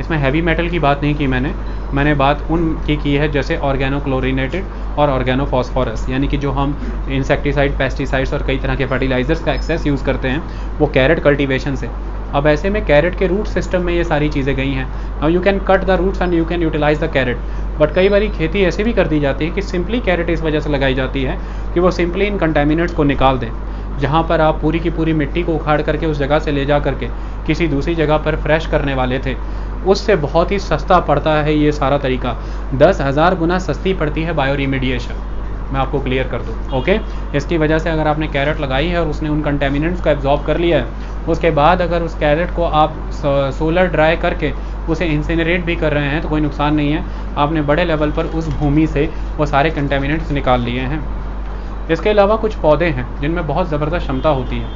इसमें हैवी मेटल की बात नहीं की मैंने बात उनकी की है जैसे ऑर्गेनोक्लोरिनेटेड और ऑर्गेनोफॉस्फोरस, यानी कि जो हम इंसेक्टिसाइड, पेस्टिसाइड्स और कई तरह के फर्टिलाइजर्स का एक्सेस यूज़ करते हैं वो कैरेट कल्टीवेशन से। अब ऐसे में कैरेट के रूट सिस्टम में ये सारी चीज़ें गई हैं। Now you can cut the roots and you can utilise the carrot, but कई बारी खेती ऐसे भी कर दी जाती है कि सिंपली कैरेट इस वजह से लगाई जाती है कि वो सिंपली इन कंटेमिनेंट्स को निकाल दें। जहाँ पर आप पूरी की पूरी मिट्टी को उखाड़ करके उस जगह से ले जा करके किसी दूसरी जगह पर फ्रेश करने वाले थे, उससे बहुत ही सस्ता पड़ता है ये सारा तरीका। 10,000 गुना सस्ती पड़ती है बायो रिमीडिएशन, मैं आपको क्लियर कर दूँ। ओके, इसकी वजह से अगर आपने कैरेट लगाई है और उसने उन कंटेमिनेंट्स को एब्जॉर्ब कर लिया है, उसके बाद अगर उस कैरेट को आप सोलर ड्राई करके उसे इंसिनरेट भी कर रहे हैं तो कोई नुकसान नहीं है, आपने बड़े लेवल पर उस भूमि से वो सारे कंटेमिनेंट्स निकाल लिए हैं। इसके अलावा कुछ पौधे हैं जिनमें बहुत ज़बरदस्त क्षमता होती है।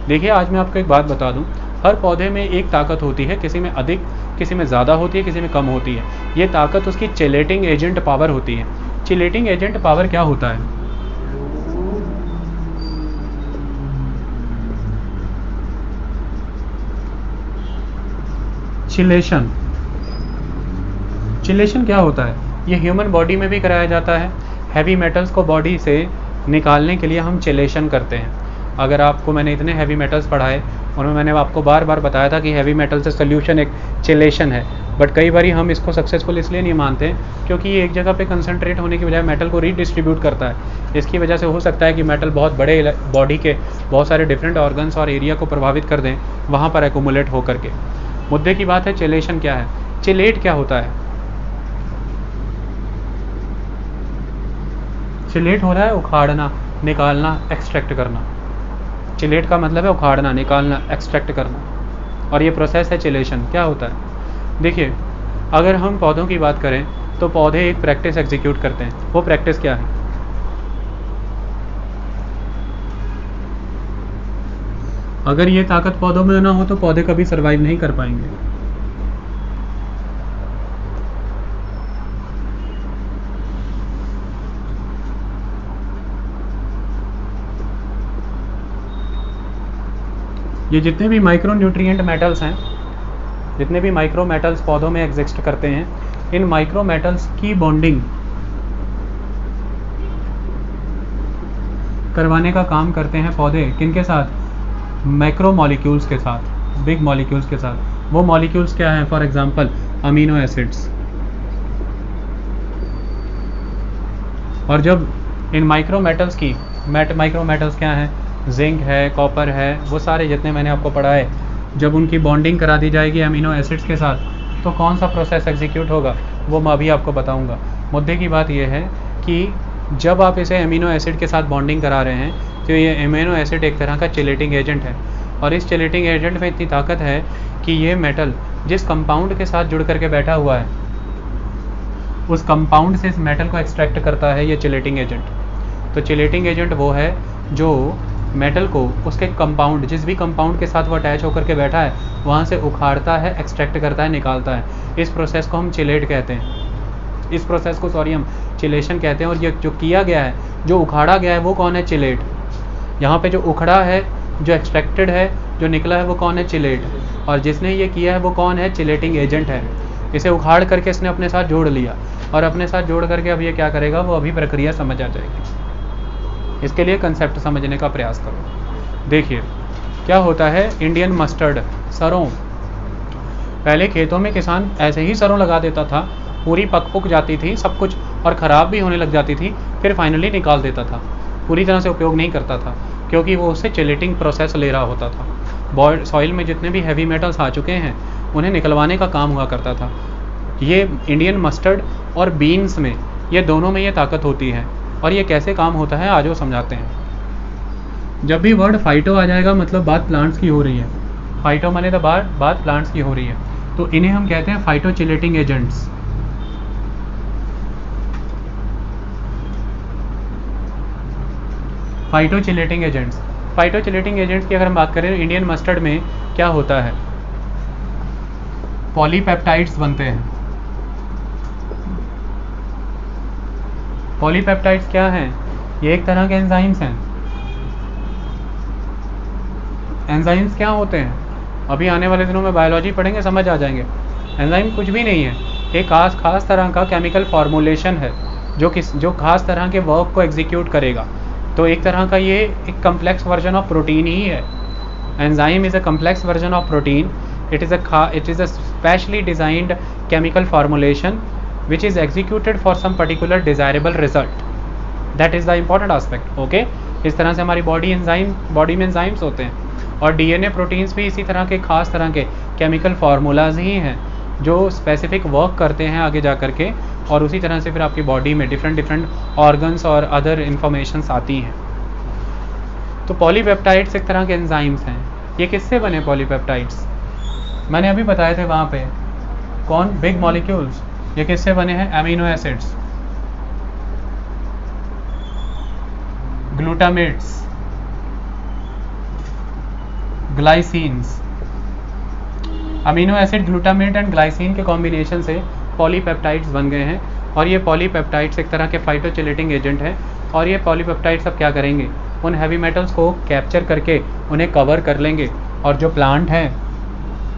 देखिए, आज मैं आपको एक बात बता दूं, हर पौधे में एक ताकत होती है, किसी में अधिक, किसी में ज़्यादा होती है, किसी में कम होती है। ये ताकत उसकी चिलेटिंग एजेंट पावर होती है। चिलेटिंग एजेंट पावर क्या होता है? चिलेशन क्या होता है? ये ह्यूमन बॉडी में भी कराया जाता है। हैवी मेटल्स को बॉडी से निकालने के लिए हम चिलेशन करते हैं। अगर आपको मैंने इतने हैवी मेटल्स पढ़ाए उनमें मैंने आपको बार बार बताया था कि हैवी मेटल से सोल्यूशन एक चिलेशन है, बट कई बार हम इसको सक्सेसफुल इसलिए नहीं मानते क्योंकि ये एक जगह पे कंसंट्रेट होने की बजाय मेटल को रीडिस्ट्रीब्यूट करता है। इसकी वजह से हो सकता है कि मेटल बहुत बड़े बॉडी के बहुत सारे डिफरेंट ऑर्गन्स और एरिया को प्रभावित कर दें, वहाँ पर एकोमुलेट होकर के। मुद्दे की बात है चिलेशन क्या है, चिलेट क्या होता है? चिलेट हो रहा है उखाड़ना, निकालना, एक्सट्रैक्ट करना। चिलेट का मतलब है उखाड़ना, निकालना, एक्सट्रैक्ट करना, और ये प्रोसेस है चिलेशन। क्या होता है? देखिए, अगर हम पौधों की बात करें तो पौधे एक प्रैक्टिस एग्जीक्यूट करते हैं। वो प्रैक्टिस क्या है? अगर ये ताकत पौधों में ना हो तो पौधे कभी सर्वाइव नहीं कर पाएंगे। ये जितने भी माइक्रो न्यूट्रिएंट मेटल्स हैं, जितने भी माइक्रो मेटल्स पौधों में एग्जिस्ट करते हैं, इन माइक्रो मेटल्स की बॉन्डिंग करवाने का काम करते हैं पौधे। किनके साथ? मैक्रो मॉलिक्यूल्स के साथ, बिग मॉलिक्यूल्स के साथ। वो मॉलिक्यूल्स क्या हैं? For example amino acids. और जब इन माइक्रो मेटल्स की माइक्रो मेटल्स क्या हैं? जिंक है, कॉपर है, वो सारे जितने मैंने आपको पढ़ाए, जब उनकी बॉन्डिंग करा दी जाएगी अमीनो एसिड्स के साथ तो कौन सा प्रोसेस एग्जीक्यूट होगा वो मैं अभी आपको बताऊंगा। मुद्दे की बात यह है कि जब आप इसे अमीनो एसिड के साथ बॉन्डिंग करा रहे हैं तो ये अमीनो एसिड एक तरह का चिलेटिंग एजेंट है, और इस चिलेटिंग एजेंट में इतनी ताकत है कि ये मेटल जिस कंपाउंड के साथ जुड़ करके बैठा हुआ है उस कंपाउंड से इस मेटल को एक्सट्रैक्ट करता है ये चिलेटिंग एजेंट। तो चिलेटिंग एजेंट वो है जो मेटल को उसके कंपाउंड, जिस भी कंपाउंड के साथ वो अटैच होकर के बैठा है वहाँ से उखाड़ता है, एक्सट्रैक्ट करता है, निकालता है। इस प्रोसेस को हम चिलेट कहते हैं, इस प्रोसेस को हम चिलेशन कहते हैं। और ये जो किया गया है, जो उखाड़ा गया है, वो कौन है? चिलेट। यहाँ पे जो उखड़ा है, जो एक्सट्रैक्टेड है, जो निकला है, वो कौन है? चिलेट। और जिसने ये किया है वो कौन है? चिलेटिंग एजेंट है। इसे उखाड़ करके इसने अपने साथ जोड़ लिया, और अपने साथ जोड़ करके अब ये क्या करेगा, वो अभी प्रक्रिया समझ आ जाएगी। इसके लिए कंसेप्ट समझने का प्रयास करो। देखिए क्या होता है, इंडियन मस्टर्ड, सरों। पहले खेतों में किसान ऐसे ही सरों लगा देता था, पूरी पक जाती थी सब कुछ और ख़राब भी होने लग जाती थी, फिर फाइनली निकाल देता था। पूरी तरह से उपयोग नहीं करता था क्योंकि वो उससे चिलेटिंग प्रोसेस ले रहा होता था। सॉइल में जितने भी हैवी मेटल्स आ चुके हैं उन्हें निकलवाने का काम हुआ करता था। ये इंडियन मस्टर्ड और बीन्स में, ये दोनों में ये ताकत होती है। और ये कैसे काम होता है आज वो समझाते हैं। जब भी वर्ड फाइटो आ जाएगा मतलब बात प्लांट्स की हो रही है। फाइटो माने तो बात प्लांट्स की हो रही है, तो इन्हें हम कहते हैं फाइटोचिलेटिंग एजेंट्स। फाइटोचिलेटिंग एजेंट्स, फाइटोचिलेटिंग एजेंट्स की अगर हम बात करें इंडियन मस्टर्ड में क्या होता है, पॉलीपेप्टाइड्स बनते हैं। पॉलीपेप्टाइड्स क्या हैं? ये एक तरह के एंजाइम्स हैं। एंजाइम्स क्या होते हैं? अभी आने वाले दिनों में बायोलॉजी पढ़ेंगे, समझ आ जाएंगे। एंजाइम कुछ भी नहीं है, एक खास तरह का केमिकल फॉर्मुलेशन है जो खास तरह के वर्क को एग्जीक्यूट करेगा। तो एक तरह का ये एक कम्प्लेक्स वर्जन ऑफ प्रोटीन ही है। Enzyme is a complex version of protein. It is a specially designed chemical formulation which is executed for some particular desirable result. That is the important aspect. Okay? इस तरह से हमारी body में enzymes होते हैं, और DNA proteins भी इसी तरह के खास तरह के केमिकल फार्मूलाज ही हैं जो स्पेसिफिक वर्क करते हैं आगे जा कर के, और उसी तरह से फिर आपकी बॉडी में डिफरेंट ऑर्गन्स और अदर इंफॉर्मेशंस आती हैं। तो पॉलीपेप्टाइड्स एक तरह के एंजाइम्स हैं। ये किससे बने पॉलीपेप्टाइड्स? मैंने अभी बताए थे वहाँ पे, कौन? Big molecules. ये किससे बने हैं? Amino acids, glutamates, glycines. Amino acid, glutamate and glycine के कॉम्बिनेशन से पॉलीपेप्टाइड्स बन गए हैं। और ये पॉलीपेप्टाइड्स एक तरह के फाइटोचिलेटिंग एजेंट हैं। और ये पॉलीपेप्टाइड्स अब क्या करेंगे? उन हैवी मेटल्स को कैप्चर करके उन्हें कवर कर लेंगे, और जो प्लांट है,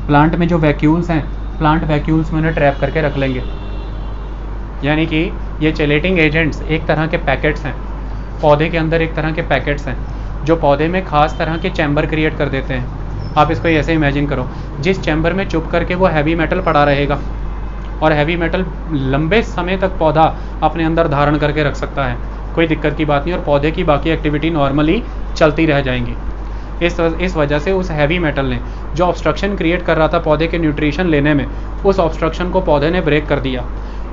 प्लांट में जो वैक्यूल्स हैं, प्लांट वैक्यूल्स में उन्हें ट्रैप करके रख लेंगे। यानी कि ये चिलेटिंग एजेंट्स एक तरह के पैकेट्स हैं, पौधे के अंदर एक तरह के पैकेट्स हैं जो पौधे में खास तरह के चैम्बर क्रिएट कर देते हैं। आप इसको ऐसे इमेजिन करो, जिस चैम्बर में चुप करके वो हैवी मेटल पड़ा रहेगा, और हैवी मेटल लंबे समय तक पौधा अपने अंदर धारण करके रख सकता है, कोई दिक्कत की बात नहीं, और पौधे की बाकी एक्टिविटी नॉर्मली चलती रह जाएंगी। इस वजह से उस हैवी मेटल ने जो ऑब्स्ट्रक्शन क्रिएट कर रहा था पौधे के न्यूट्रिशन लेने में, उस ऑब्स्ट्रक्शन को पौधे ने ब्रेक कर दिया।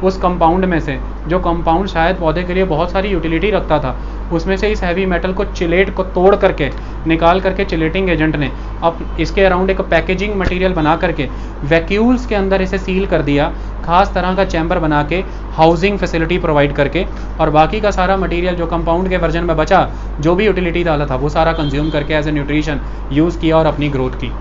उस कंपाउंड में से, जो कंपाउंड शायद पौधे के लिए बहुत सारी यूटिलिटी रखता था, उसमें से इस हैवी मेटल को चिलेट को तोड़ करके निकाल करके चिलेटिंग एजेंट ने अब इसके अराउंड एक पैकेजिंग मटेरियल बना करके वैक्यूल्स के अंदर इसे सील कर दिया, खास तरह का चैम्बर बना के, हाउसिंग फैसिलिटी प्रोवाइड करके, और बाकी का सारा मटेरियल जो कंपाउंड के वर्जन में बचा, जो भी यूटिलिटी डाला था, वो सारा कंज्यूम करके एज ए न्यूट्रिशन यूज़ किया और अपनी ग्रोथ की।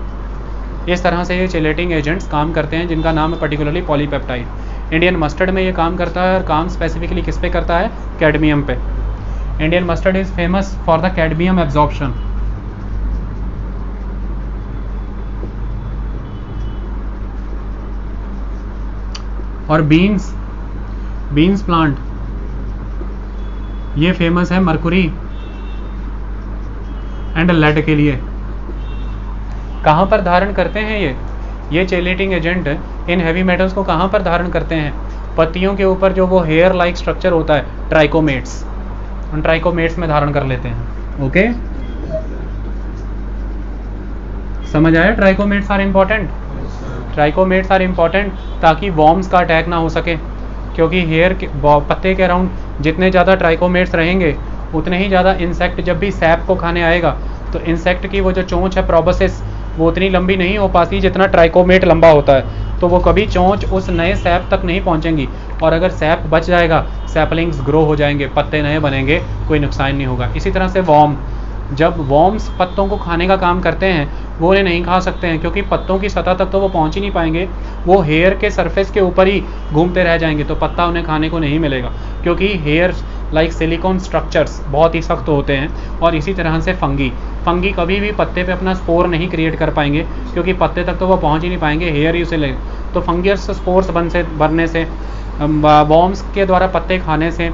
इस तरह से ये चिलेटिंग एजेंट्स काम करते हैं, जिनका नाम है पर्टिकुलरली पॉलीपेप्टाइड। इंडियन मस्टर्ड में ये काम करता है, और काम स्पेसिफिकली किस पे करता है? कैडमियम पे। Indian mustard is famous for the cadmium absorption. और बीन्स प्लांट ये फेमस है मरकुरी एंड लेड के लिए। कहाँ पर धारण करते हैं ये chelating agent in heavy metals को कहाँ पर धारण करते हैं? पत्तियों के ऊपर जो वो हेयर लाइक स्ट्रक्चर होता है, ट्राइकोमेट्स, उन ट्राइकोमेट्स में धारण कर लेते हैं। ओके, समझ आया? ट्राइकोमेट्स आर इंपॉर्टेंट। ट्राइकोमेट्स आर इंपॉर्टेंट ताकि वॉर्म्स का अटैक ना हो सके, क्योंकि हेयर के पत्ते के अराउंड जितने ज़्यादा ट्राइकोमेट्स रहेंगे उतने ही ज़्यादा इंसेक्ट जब भी सैप को खाने आएगा तो इंसेक्ट की वो जो चोंच है प्रोबोसिस, वो उतनी लंबी नहीं हो पाती जितना ट्राइकोमेट लंबा होता है, तो वो कभी चोंच उस नए सैप तक नहीं पहुंचेंगी, और अगर सैप बच जाएगा सैपलिंग्स ग्रो हो जाएंगे, पत्ते नए बनेंगे, कोई नुकसान नहीं होगा। इसी तरह से जब वॉर्म्स पत्तों को खाने का काम करते हैं, वो उन्हें नहीं खा सकते हैं क्योंकि पत्तों की सतह तक तो वो पहुंच ही नहीं पाएंगे, वो हेयर के सरफेस के ऊपर ही घूमते रह जाएंगे, तो पत्ता उन्हें खाने को नहीं मिलेगा, क्योंकि हेयर लाइक सिलिकॉन स्ट्रक्चर्स बहुत ही सख्त होते हैं। और इसी तरह से फंगी कभी भी पत्ते पे अपना स्पोर नहीं क्रिएट कर पाएंगे, क्योंकि पत्ते तक तो वो पहुंच ही नहीं पाएंगे, हेयर ही उसे ले। तो फंगस स्पोर्स बनने से, वॉर्म्स के द्वारा पत्ते खाने से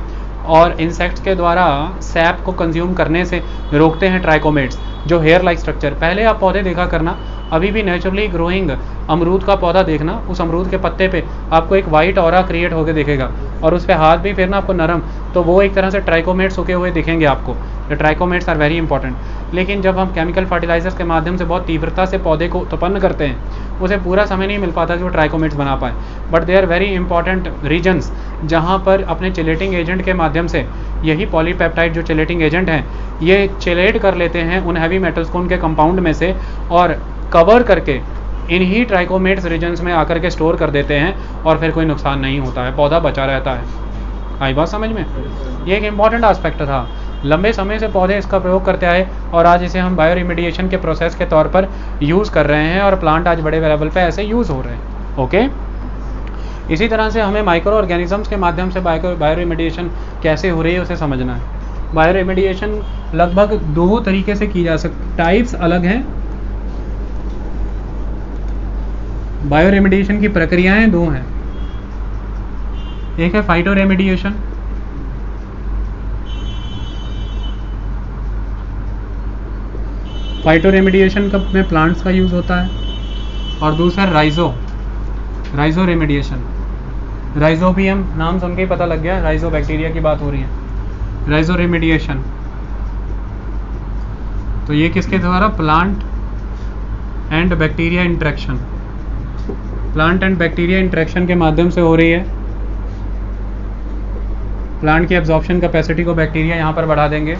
और इंसेक्ट्स के द्वारा सैप को कंज्यूम करने से रोकते हैं ट्राइकोमेट्स, जो हेयर लाइक स्ट्रक्चर। पहले आप पौधे देखा करना, अभी भी नेचुरली ग्रोइंग अमरूद का पौधा देखना, उस अमरूद के पत्ते पे आपको एक वाइट ऑरा क्रिएट होकर दिखेगा, और उस पर हाथ भी फेरना आपको नरम, तो वो एक तरह से ट्राइकोमेट्स उगे हुए दिखेंगे आपको। The trichomes are very important. लेकिन जब हम केमिकल फर्टिलाइजर्स के माध्यम से बहुत तीव्रता से पौधे को उत्पन्न करते हैं, उसे पूरा समय नहीं मिल पाता कि वो ट्राइकोमेट्स बना पाए, but they are very important regions जहाँ पर अपने चिलेटिंग एजेंट के माध्यम से यही पॉलीपेप्टाइड जो चिलेटिंग एजेंट हैं, ये चिलेट कर लेते हैं उन हैवी मेटल्स को उनके कंपाउंड में से, और कवर करके इन्हीं ट्राइकोमेट्स रीजन्स में आकर के स्टोर कर देते हैं, और फिर कोई नुकसान नहीं होता है, पौधा बचा रहता है। आई बात समझ में? ये एक इम्पॉर्टेंट आस्पेक्ट था। लंबे समय से पौधे इसका प्रयोग करते आए, और आज इसे हम बायो रिमेडिएशन के प्रोसेस के तौर पर यूज़ कर रहे हैं, और प्लांट आज बड़े लेवल पे ऐसे यूज़ हो रहे हैं। ओके, इसी तरह से हमें माइक्रो ऑर्गेनिजम्स के माध्यम से बायो रिमेडिएशन कैसे हो रही है उसे समझना है। बायो रिमेडिएशन लगभग 2 तरीके से की जा सकती, टाइप्स अलग हैं। बायो रेमिडिएशन की प्रक्रियाएं 2 हैं। एक है फाइटो रेमिडिएशन, फाइटो रेमिडिएशन में प्लांट्स का यूज होता है, और दूसरा राइजो रेमिडिएशन। राइजोबियम नाम सुन के ही पता लग गया, राइजो बैक्टीरिया की बात हो रही है। राइजो रेमिडिएशन तो ये किसके द्वारा? Plant and bacteria interaction, plant and bacteria interaction के माध्यम से हो रही है। प्लांट की एब्जॉर्प्शन कैपेसिटी को बैक्टीरिया यहाँ पर बढ़ा देंगे,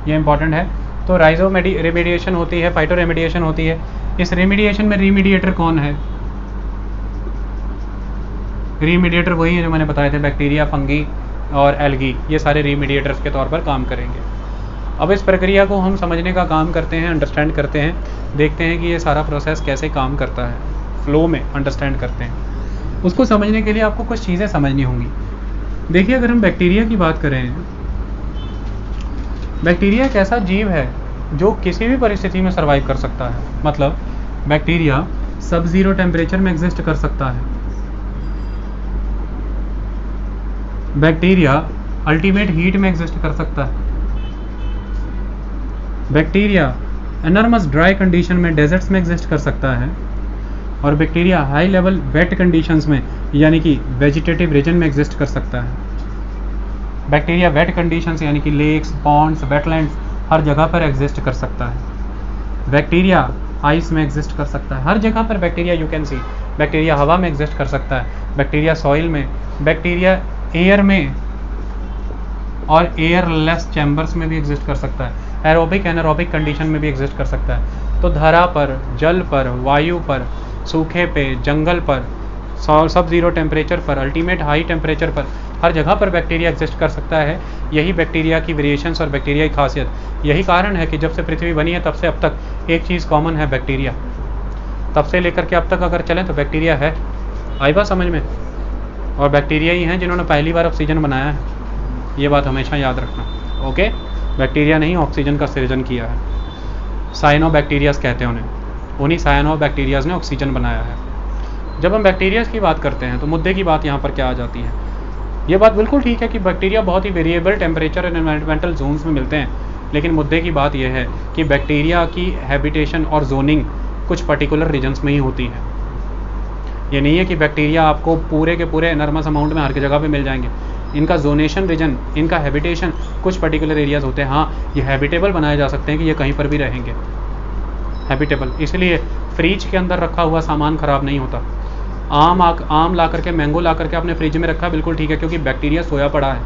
ये इंपॉर्टेंट है। तो राइजो रेमिडिएशन होती है, फाइटो रेमिडिएशन होती है। इस रेमिडिएशन में रीमीडिएटर कौन है? रीमीडिएटर वही है जो मैंने बताए थे, बैक्टीरिया, फंगी और एल्गी, ये सारे रीमीडिएटर्स के तौर पर काम करेंगे। अब इस प्रक्रिया को हम समझने का काम करते हैं, अंडरस्टैंड करते हैं, देखते हैं कि ये सारा प्रोसेस कैसे काम करता है, फ्लो में अंडरस्टैंड करते हैं। उसको समझने के लिए आपको कुछ चीज़ें समझनी होंगी। देखिए, अगर हम बैक्टीरिया की बात करें, बैक्टीरिया एक ऐसा जीव है जो किसी भी परिस्थिति में सर्वाइव कर सकता है। मतलब बैक्टीरिया सब जीरो टेम्परेचर में एग्जिस्ट कर सकता है, बैक्टीरिया अल्टीमेट हीट में एग्जिस्ट कर सकता है, बैक्टीरिया एनर्मस ड्राई कंडीशन में डेजर्ट्स में एग्जिस्ट कर सकता है, और bacteria high level wet conditions में यानी कि वेजिटेटिव रीजन में एग्जिस्ट कर सकता है। बैक्टीरिया वेट कंडीशंस यानी कि लेक्स, पॉन्ड्स, वेटलैंड्स, हर जगह पर एग्जिस्ट कर सकता है। बैक्टीरिया आइस में एग्जिस्ट कर सकता है, हर जगह पर bacteria you can see. Bacteria हवा में एग्जिस्ट कर सकता है, बैक्टीरिया सॉइल में, बैक्टीरिया एयर में और एयरलेस चैम्बर्स में भी एग्जिस्ट कर सकता है, एरोबिक एनारोबिक कंडीशन में भी एग्जिस्ट कर सकता है। तो धरा पर, जल पर, वायु पर, सूखे पे, जंगल पर, सब जीरो टेम्परेचर पर, अल्टीमेट हाई टेम्परेचर पर, हर जगह पर बैक्टीरिया एग्जिस्ट कर सकता है। यही बैक्टीरिया की वेरिएशंस और बैक्टीरिया की खासियत। यही कारण है कि जब से पृथ्वी बनी है तब से अब तक एक चीज़ कॉमन है, बैक्टीरिया। तब से लेकर के अब तक अगर चलें तो बैक्टीरिया है। आई बात समझ में? और बैक्टीरिया ही हैं जिन्होंने पहली बार ऑक्सीजन बनाया है, ये बात हमेशा याद रखना। ओके, बैक्टीरिया नहीं ऑक्सीजन का सृजन किया है, साइनो बैक्टीरियाज कहते हैं उन्हें, उन्हीं साइनो बैक्टीरियाज ने ऑक्सीजन बनाया है। जब हम बैक्टीरियाज की बात करते हैं तो मुद्दे की बात यहाँ पर क्या आ जाती है? ये बात बिल्कुल ठीक है कि बैक्टीरिया बहुत ही variable temperature and environmental zones में मिलते हैं, लेकिन मुद्दे की बात यह है कि बैक्टीरिया की हैबिटेशन और जोनिंग कुछ पर्टिकुलर रीजन्स में ही होती है। ये नहीं है कि बैक्टीरिया आपको पूरे के पूरे एनर्मस अमाउंट में हर की जगह पे मिल जाएंगे। इनका जोनेशन रीजन, इनका हैबिटेशन कुछ पर्टिकुलर एरियाज होते हैं। हाँ, ये हैबिटेबल बनाए जा सकते हैं कि ये कहीं पर भी रहेंगे, हैबिटेबल। इसलिए फ्रिज के अंदर रखा हुआ सामान ख़राब नहीं होता। आम ला करके, मैंगो ला करके आपने फ्रिज में रखा, बिल्कुल ठीक है, क्योंकि बैक्टीरिया सोया पड़ा है।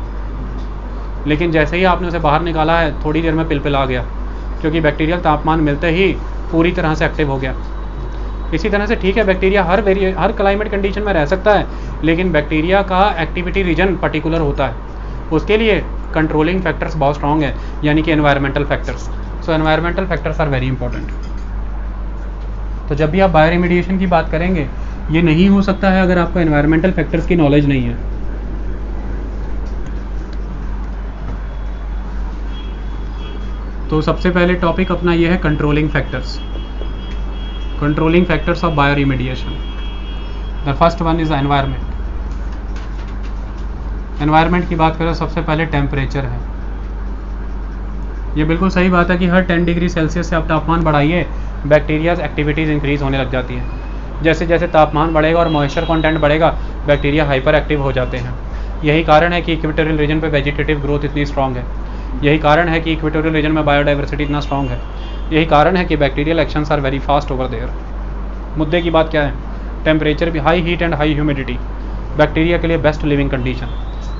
लेकिन जैसे ही आपने उसे बाहर निकाला है, थोड़ी देर में पिलपिला गया, क्योंकि बैक्टीरियल तापमान मिलते ही पूरी तरह से एक्टिव हो गया। इसी तरह से ठीक है, बैक्टीरिया हर क्लाइमेट कंडीशन में रह सकता है, लेकिन बैक्टीरिया का एक्टिविटी रीजन पर्टिकुलर होता है। उसके लिए कंट्रोलिंग फैक्टर्स बहुत स्ट्रॉन्ग है, यानी कि environmental factors. So environmental factors are very important. तो जब भी आप बायो रेमिडिएशन की बात करेंगे, ये नहीं हो सकता है अगर आपको एनवायरमेंटल फैक्टर्स की नॉलेज नहीं है। तो सबसे पहले टॉपिक अपना ये है controlling factors, controlling factors of bio remediation. The first one is environment. Environment की बात करें, सबसे पहले टेम्परेचर है। ये बिल्कुल सही बात है कि हर 10 डिग्री सेल्सियस से आप तापमान बढ़ाइए, बैक्टीरियाज एक्टिविटीज़ इंक्रीज़ होने लग जाती हैं। जैसे जैसे तापमान बढ़ेगा और मॉइस्चर कंटेंट बढ़ेगा, बैक्टीरिया हाइपर एक्टिव हो जाते हैं। यही कारण है कि इक्वेटोरियल रीजन पे वेजिटेटिव ग्रोथ इतनी स्ट्रॉन्ग है। यही कारण है कि इक्वेटोरियल रीजन में बायोडाइवर्सिटी इतना स्ट्रॉन्ग है। यही कारण है कि bacterial actions are very fast over there. मुद्दे की बात क्या है? टेम्परेचर भी, high heat and high humidity bacteria के लिए बेस्ट लिविंग कंडीशन।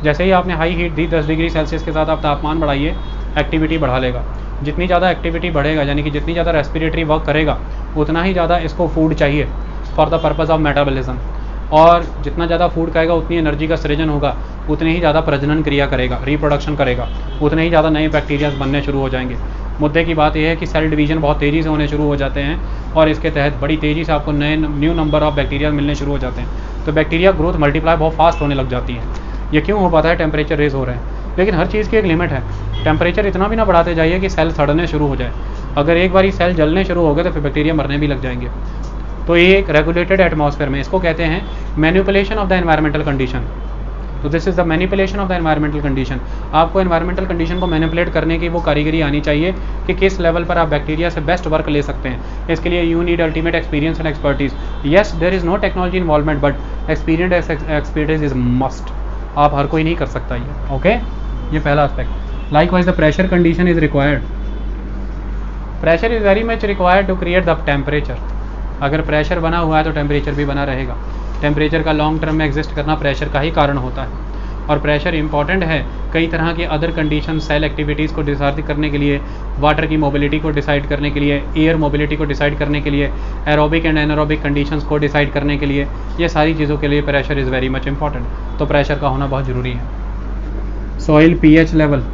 जैसे ही आपने हाई हीट दी, 10 डिग्री सेल्सियस के साथ आप तापमान बढ़ाइए, एक्टिविटी बढ़ा लेगा। जितनी ज़्यादा एक्टिविटी बढ़ेगा, यानी कि जितनी ज़्यादा रेस्पिरेटरी वर्क करेगा, उतना ही ज़्यादा इसको फूड चाहिए for the purpose of metabolism. और जितना ज़्यादा फूड खाएगा उतनी एनर्जी का सृजन होगा, उतनी ही ज़्यादा प्रजनन क्रिया करेगा, रिप्रोडक्शन करेगा, उतने ही ज़्यादा नए बैक्टीरियाज बनने शुरू हो जाएंगे। मुद्दे की बात यह है कि सेल डिवीजन बहुत तेज़ी से होने शुरू हो जाते हैं और इसके तहत बड़ी तेज़ी से आपको न्यू नंबर ऑफ बैक्टीरिया मिलने शुरू हो जाते हैं। तो बैक्टीरिया ग्रोथ मल्टीप्लाई बहुत फास्ट होने लग जाती है। ये क्यों हो पाता है? टेम्परेचर रेज हो रहे हैं। लेकिन हर चीज़ की एक लिमिट है। टेम्परेचर इतना भी ना बढ़ाते जाइए कि सेल सड़ने शुरू हो जाए। अगर एक बार सेल जलने शुरू हो गए तो फिर बैक्टीरिया मरने भी लग जाएंगे। तो ये एक रेगुलेटेड एटमॉस्फेयर में, इसको कहते हैं manipulation of the environmental condition. तो this is the manipulation of the environmental condition. आपको एनवायरमेंटल कंडीशन को मैनिपुलेट करने की वो कारीगरी आनी चाहिए कि किस लेवल पर आप बैक्टीरिया से बेस्ट वर्क ले सकते हैं। इसके लिए you need ultimate experience and expertise. Yes, there is no technology involvement, but experience is must. आप हर कोई नहीं कर सकता ये। ओके, ये पहला aspect. Likewise the pressure condition is required. Pressure is very much required to create the temperature. अगर प्रेशर बना हुआ है तो टेम्परेचर भी बना रहेगा। टेम्परेचर का लॉन्ग टर्म में एग्जिस्ट करना प्रेशर का ही कारण होता है। और प्रेशर इंपॉर्टेंट है कई तरह के अदर कंडीशन, सेल एक्टिविटीज़ को डिसाइड करने के लिए, वाटर की मोबिलिटी को डिसाइड करने के लिए, एयर मोबिलिटी को डिसाइड करने के लिए, एरोबिक एंड एनारोबिक कंडीशंस को डिसाइड करने के लिए, ये सारी चीज़ों के लिए pressure is very much important. तो प्रेशर का होना बहुत ज़रूरी है। Soil pH level.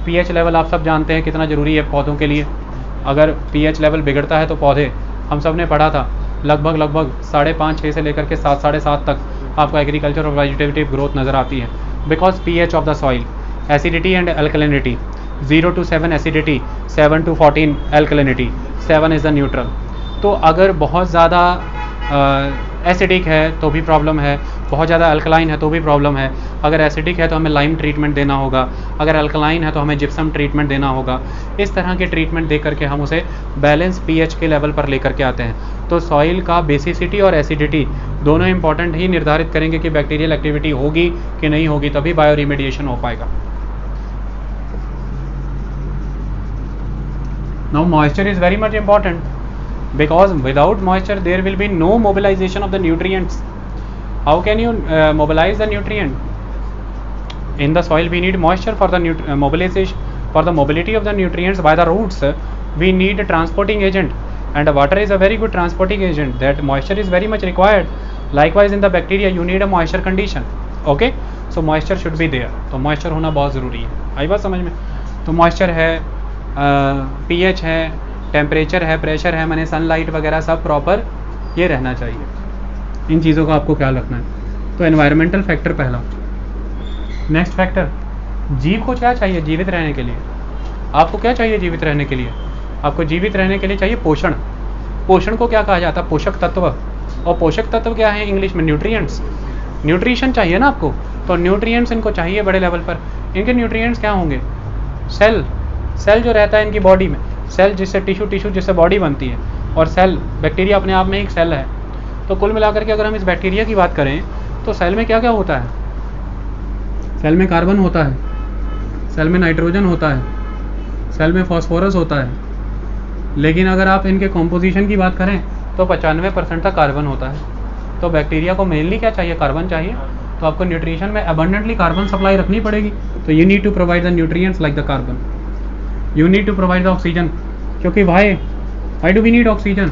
PH level आप सब जानते हैं कितना ज़रूरी है पौधों के लिए। अगर पीएच लेवल बिगड़ता है तो पौधे, हम सब ने पढ़ा था, लगभग 5.5-6 से लेकर के 7-7.5 तक आपको एग्रीकल्चर और वेजिटेटिव ग्रोथ नज़र आती है। Because pH of the soil, acidity and alkalinity, 0 to 7 acidity, 7 to 14 alkalinity, 7 is the neutral. तो अगर बहुत ज़्यादा एसिडिक है तो भी प्रॉब्लम है, बहुत ज़्यादा अल्कलाइन है तो भी प्रॉब्लम है। अगर एसिडिक है तो हमें लाइम ट्रीटमेंट देना होगा, अगर अल्कलाइन है तो हमें जिप्सम ट्रीटमेंट देना होगा। इस तरह के ट्रीटमेंट दे करके हम उसे बैलेंस पीएच के लेवल पर लेकर के आते हैं। तो सॉइल का बेसिसिटी और एसिडिटी दोनों इंपॉर्टेंट ही निर्धारित करेंगे कि बैक्टीरियल एक्टिविटी होगी कि नहीं होगी, तभी बायो रिमेडिएशन हो पाएगा। Now moisture is very much important, because without moisture there will be no mobilization of the nutrients. How can you mobilize the nutrient? In the soil we need moisture for the mobilization, for the mobility of the nutrients by the roots. We need a transporting agent, and water is a very good transporting agent. That moisture is very much required. Likewise in the bacteria you need a moisture condition. Okay, so moisture should be there. तो moisture होना बहुत ज़रूरी है। आई बात समझ में? तो moisture है, pH है, टेम्परेचर है, प्रेशर है, मैंने सनलाइट वगैरह सब प्रॉपर ये रहना चाहिए। इन चीज़ों का आपको ख्याल रखना है। तो एनवायरमेंटल फैक्टर पहला। नेक्स्ट फैक्टर, जीव को क्या चाहिए जीवित रहने के लिए? आपको क्या चाहिए जीवित रहने के लिए? आपको जीवित रहने के लिए चाहिए पोषण। पोषण को क्या कहा जाता है? पोषक तत्व। और पोषक तत्व क्या है इंग्लिश में? न्यूट्रिएंट्स। न्यूट्रिशन चाहिए ना आपको, तो न्यूट्रिएंट्स इनको चाहिए बड़े लेवल पर। इनके न्यूट्रिएंट्स क्या होंगे? सेल जो रहता है इनकी बॉडी में, सेल जिससे टिश्यू जिससे बॉडी बनती है, और सेल, बैक्टीरिया अपने आप में एक सेल है। तो कुल मिलाकर के अगर हम इस बैक्टीरिया की बात करें तो सेल में क्या क्या होता है? सेल में कार्बन होता है, सेल में नाइट्रोजन होता है, सेल में फास्फोरस होता है। लेकिन अगर आप इनके कॉम्पोजिशन की बात करें तो 95% का कार्बन होता है। तो बैक्टीरिया को मेनली क्या चाहिए? कार्बन चाहिए। तो आपको न्यूट्रिशन में अबंडेंटली कार्बन सप्लाई रखनी पड़ेगी। तो you need to provide the nutrients like the carbon, you need to provide the oxygen. क्योंकि why do we need oxygen?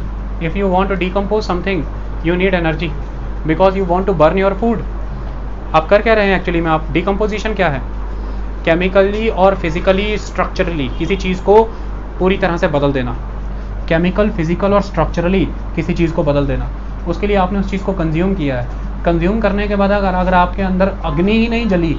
If you want to decompose something you need energy because you want to burn your food. आप कर क्या रहे हैं actually में? आप decomposition क्या है? केमिकली और फिजिकली स्ट्रक्चरली किसी चीज़ को पूरी तरह से बदल देना। केमिकल, फिजिकल और स्ट्रक्चरली किसी चीज़ को बदल देना। उसके लिए आपने उस चीज़ को कंज्यूम किया है। कंज्यूम करने के बाद अगर आपके अंदर अग्नि ही नहीं जली,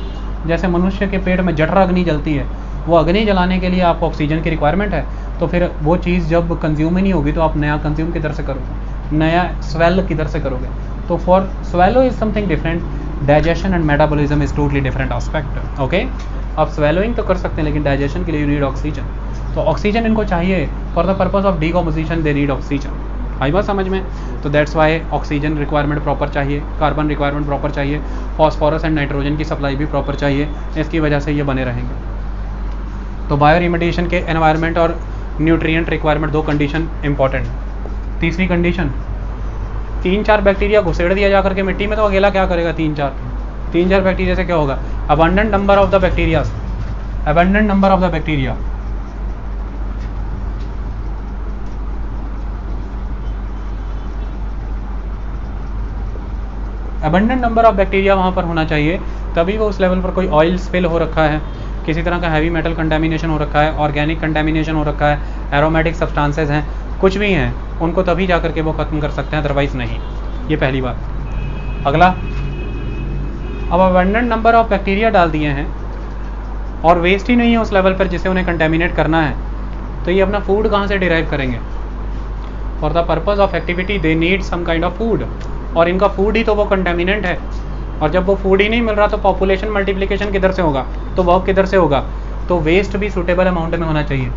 जैसे मनुष्य के पेट में जठर अग्नि जलती है, वो अग्नि जलाने के लिए आपको ऑक्सीजन की रिक्वायरमेंट है। तो फिर वो चीज़ जब कंज्यूम ही नहीं होगी तो आप नया कंज्यूम किधर से करोगे? नया स्वेल किधर से करोगे? तो for swallow is something different, digestion and metabolism is totally different aspect. Okay, आप स्वेलोइंग तो कर सकते हैं, लेकिन डाइजेशन के लिए यू नीड ऑक्सीजन। तो ऑक्सीजन इनको चाहिए, for the purpose of decomposition they need oxygen. आई बात समझ में? तो that's why oxygen requirement proper चाहिए, कार्बन रिक्वायरमेंट प्रॉपर चाहिए, फॉस्फोरस एंड नाइट्रोजन की सप्लाई भी प्रॉपर चाहिए, इसकी वजह से ये बने रहेंगे। तो बायो रिमेडिएशन के एनवायरनमेंट और न्यूट्रिएंट रिक्वायरमेंट 2 कंडीशन इंपॉर्टेंट। तीसरी कंडीशन, 3-4 बैक्टीरिया घुसेड़ दिया जा करके मिट्टी में, तो अकेला क्या करेगा? 3-4 बैक्टीरिया से क्या होगा? Abundant number of the bacteria, abundant number of the bacteria, abundant number of bacteria वहाँ पर होना चाहिए, तभी वो उस लेवल पर कोई ऑयल स्पिल हो रखा है, किसी तरह का हैवी मेटल कंटेमिनेशन हो रखा है, ऑर्गेनिक कंटेमिनेशन हो रखा है, एरोमेटिक सब्सटेंसेज हैं, कुछ भी हैं, उनको तभी जा करके वो ख़त्म कर सकते हैं, अदरवाइज़ नहीं। ये पहली बात। अगला, अब अबंडेंट नंबर ऑफ बैक्टीरिया डाल दिए हैं और वेस्ट ही नहीं है उस लेवल पर जिसे उन्हें कंटेमिनेट करना है, तो ये अपना फूड कहाँ से डिराइव करेंगे? For the purpose of activity they need some kind of food, और इनका फूड ही तो वो कंटेमिनेंट है, और जब वो फूड ही नहीं मिल रहा तो पॉपुलेशन मल्टीप्लिकेशन किधर से होगा? तो वर्क किधर से होगा? तो वेस्ट भी सूटेबल अमाउंट में होना चाहिए।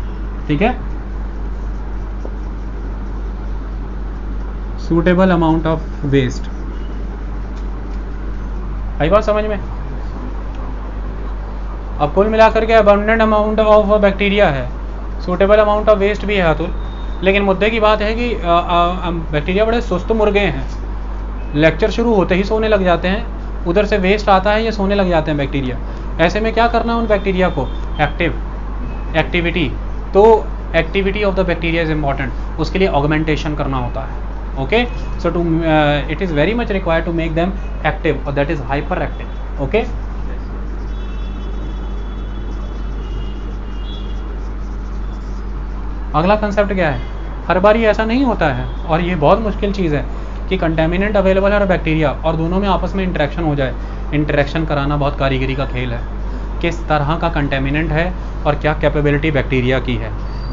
ठीक है, सूटेबल अमाउंट ऑफ वेस्ट। आई बात समझ में? अब कुल मिलाकर के अबंडेंट अमाउंट ऑफ बैक्टीरिया है, सूटेबल अमाउंट ऑफ वेस्ट भी है अतुल, लेकिन मुद्दे की बात है कि बैक्टीरिया बड़े सुस्त मुर्गे हैं, लेक्चर शुरू होते ही सोने लग जाते हैं, उधर से वेस्ट आता है, ये सोने लग जाते हैं बैक्टीरिया। ऐसे में क्या करना है उन बैक्टीरिया को? एक्टिविटी। तो activity of the bacteria is important, उसके लिए ऑगमेंटेशन करना होता है। Okay, so to it is very much required to make them active, और that is hyper active. Okay, अगला कंसेप्ट क्या है? हर बार ये ऐसा नहीं होता है, और ये बहुत मुश्किल चीज़ है कि कंटेमिनेंट अवेलेबल है और बैक्टीरिया, और दोनों में आपस में इंटरेक्शन हो जाए। इंटरेक्शन कराना बहुत कारीगरी का खेल है, किस तरह का कंटेमिनेंट है और क्या कैपेबिलिटी बैक्टीरिया की है।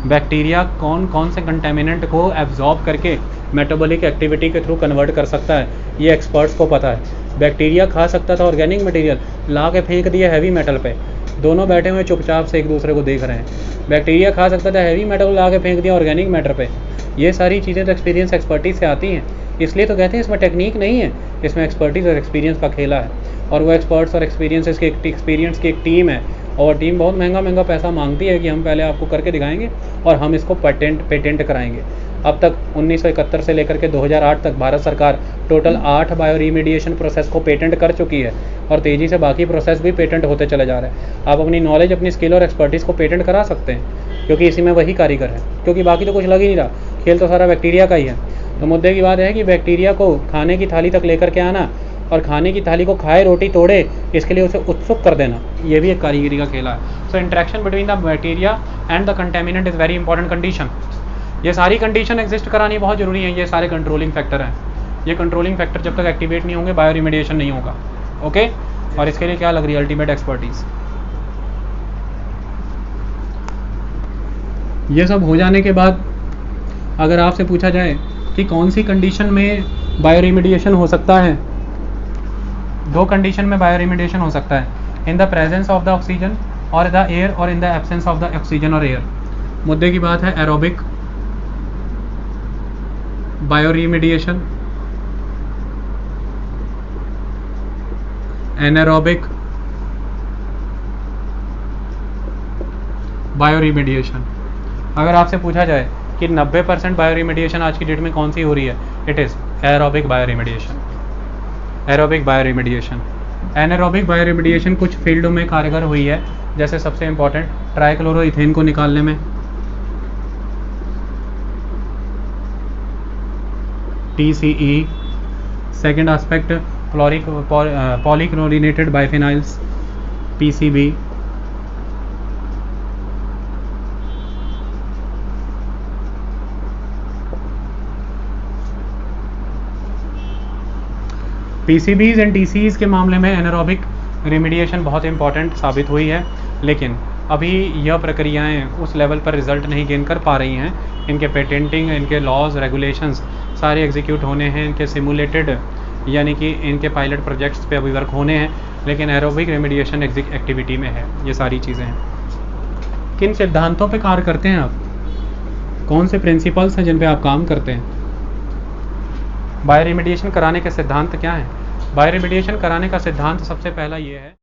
बैक्टीरिया कौन कौन से कंटेमिनेंट को एब्जॉर्ब करके मेटाबॉलिक एक्टिविटी के थ्रू कन्वर्ट कर सकता है, ये एक्सपर्ट्स को पता है। बैक्टीरिया खा सकता था ऑर्गेनिक मटेरियल, ला के फेंक दिया हैवी मेटल पे, दोनों बैठे हुए चुपचाप से एक दूसरे को देख रहे हैं। बैक्टीरिया खा सकता था हैवी मेटल, ला के फेंक दिया ऑर्गेनिक मैटर पे। ये सारी चीज़ें तो एक्सपीरियंस एक्सपर्टीज से आती हैं, इसलिए तो कहते हैं इसमें टेक्निक नहीं है, इसमें एक्सपर्टीज और एक्सपीरियंस का खेला है। और वो एक्सपर्ट्स और एक्सपीरियंस की एक टीम है, और टीम बहुत महंगा महंगा पैसा मांगती है कि हम पहले आपको करके दिखाएंगे और हम इसको पेटेंट कराएंगे। अब तक 1971 से लेकर के 2008 तक भारत सरकार टोटल 8 बायो रिमीडिएशन प्रोसेस को पेटेंट कर चुकी है, और तेज़ी से बाकी प्रोसेस भी पेटेंट होते चले जा रहे हैं। आप अपनी नॉलेज, अपनी स्किल और एक्सपर्टीज़ को पेटेंट करा सकते हैं, क्योंकि इसी में वही कारीगर है, क्योंकि बाकी तो कुछ लग ही नहीं रहा, खेल तो सारा बैक्टीरिया का ही है। तो मुद्दे की बात है कि बैक्टीरिया को खाने की थाली तक लेकर के आना, और खाने की थाली को खाए रोटी तोड़े, इसके लिए उसे उत्सुक कर देना, ये भी एक कारीगरी का खेला है। So interaction between the bacteria and the contaminant is very important condition. ये सारी कंडीशन एग्जिस्ट करानी बहुत ज़रूरी है, ये सारे कंट्रोलिंग फैक्टर हैं। ये कंट्रोलिंग फैक्टर जब तक एक्टिवेट नहीं होंगे बायो रिमेडिएशन नहीं होगा। ओके, और इसके लिए क्या लग रही है? Ultimate expertise. ये सब हो जाने के बाद अगर आपसे पूछा जाए कि कौन सी कंडीशन में बायो रिमेडिएशन हो सकता है, 2 कंडीशन में बायो रिमेडिएशन हो सकता है, in the presence of the oxygen और द एयर, और in the absence of the oxygen और एयर। मुद्दे की बात है aerobic bio remediation, anaerobic bio remediation. अगर आपसे पूछा जाए कि 90% बायो रिमेडिएशन आज की डेट में कौन सी हो रही है, it is aerobic bio remediation. Aerobic bio remediation, anaerobic bio remediation कुछ फील्डों में कारगर हुई है, जैसे सबसे इंपॉर्टेंट ट्राइक्लोरोइथेन को निकालने में, TCE, second aspect polychlorinated biphenyls, PCB, PCBs and TCEs के मामले में एनारोबिक रिमेडिएशन बहुत इंपॉर्टेंट साबित हुई है, लेकिन अभी यह प्रक्रियाएं उस लेवल पर रिजल्ट नहीं गेन कर पा रही हैं। इनके पेटेंटिंग, इनके लॉज, रेगुलेशंस सारे एग्जीक्यूट होने हैं, इनके सिमुलेटेड यानी कि इनके पायलट प्रोजेक्ट्स पे अभी वर्क होने हैं, लेकिन एरोबिक रेमेडिएशन एक्टिविटी में है। ये सारी चीज़ें हैं। किन सिद्धांतों पे कार्य करते हैं आप? कौन से प्रिंसिपल्स हैं जिन पे आप काम करते हैं? बायो रेमेडिएशन कराने के सिद्धांत क्या हैं? बायो रेमेडिएशन कराने का सिद्धांत सबसे पहला ये है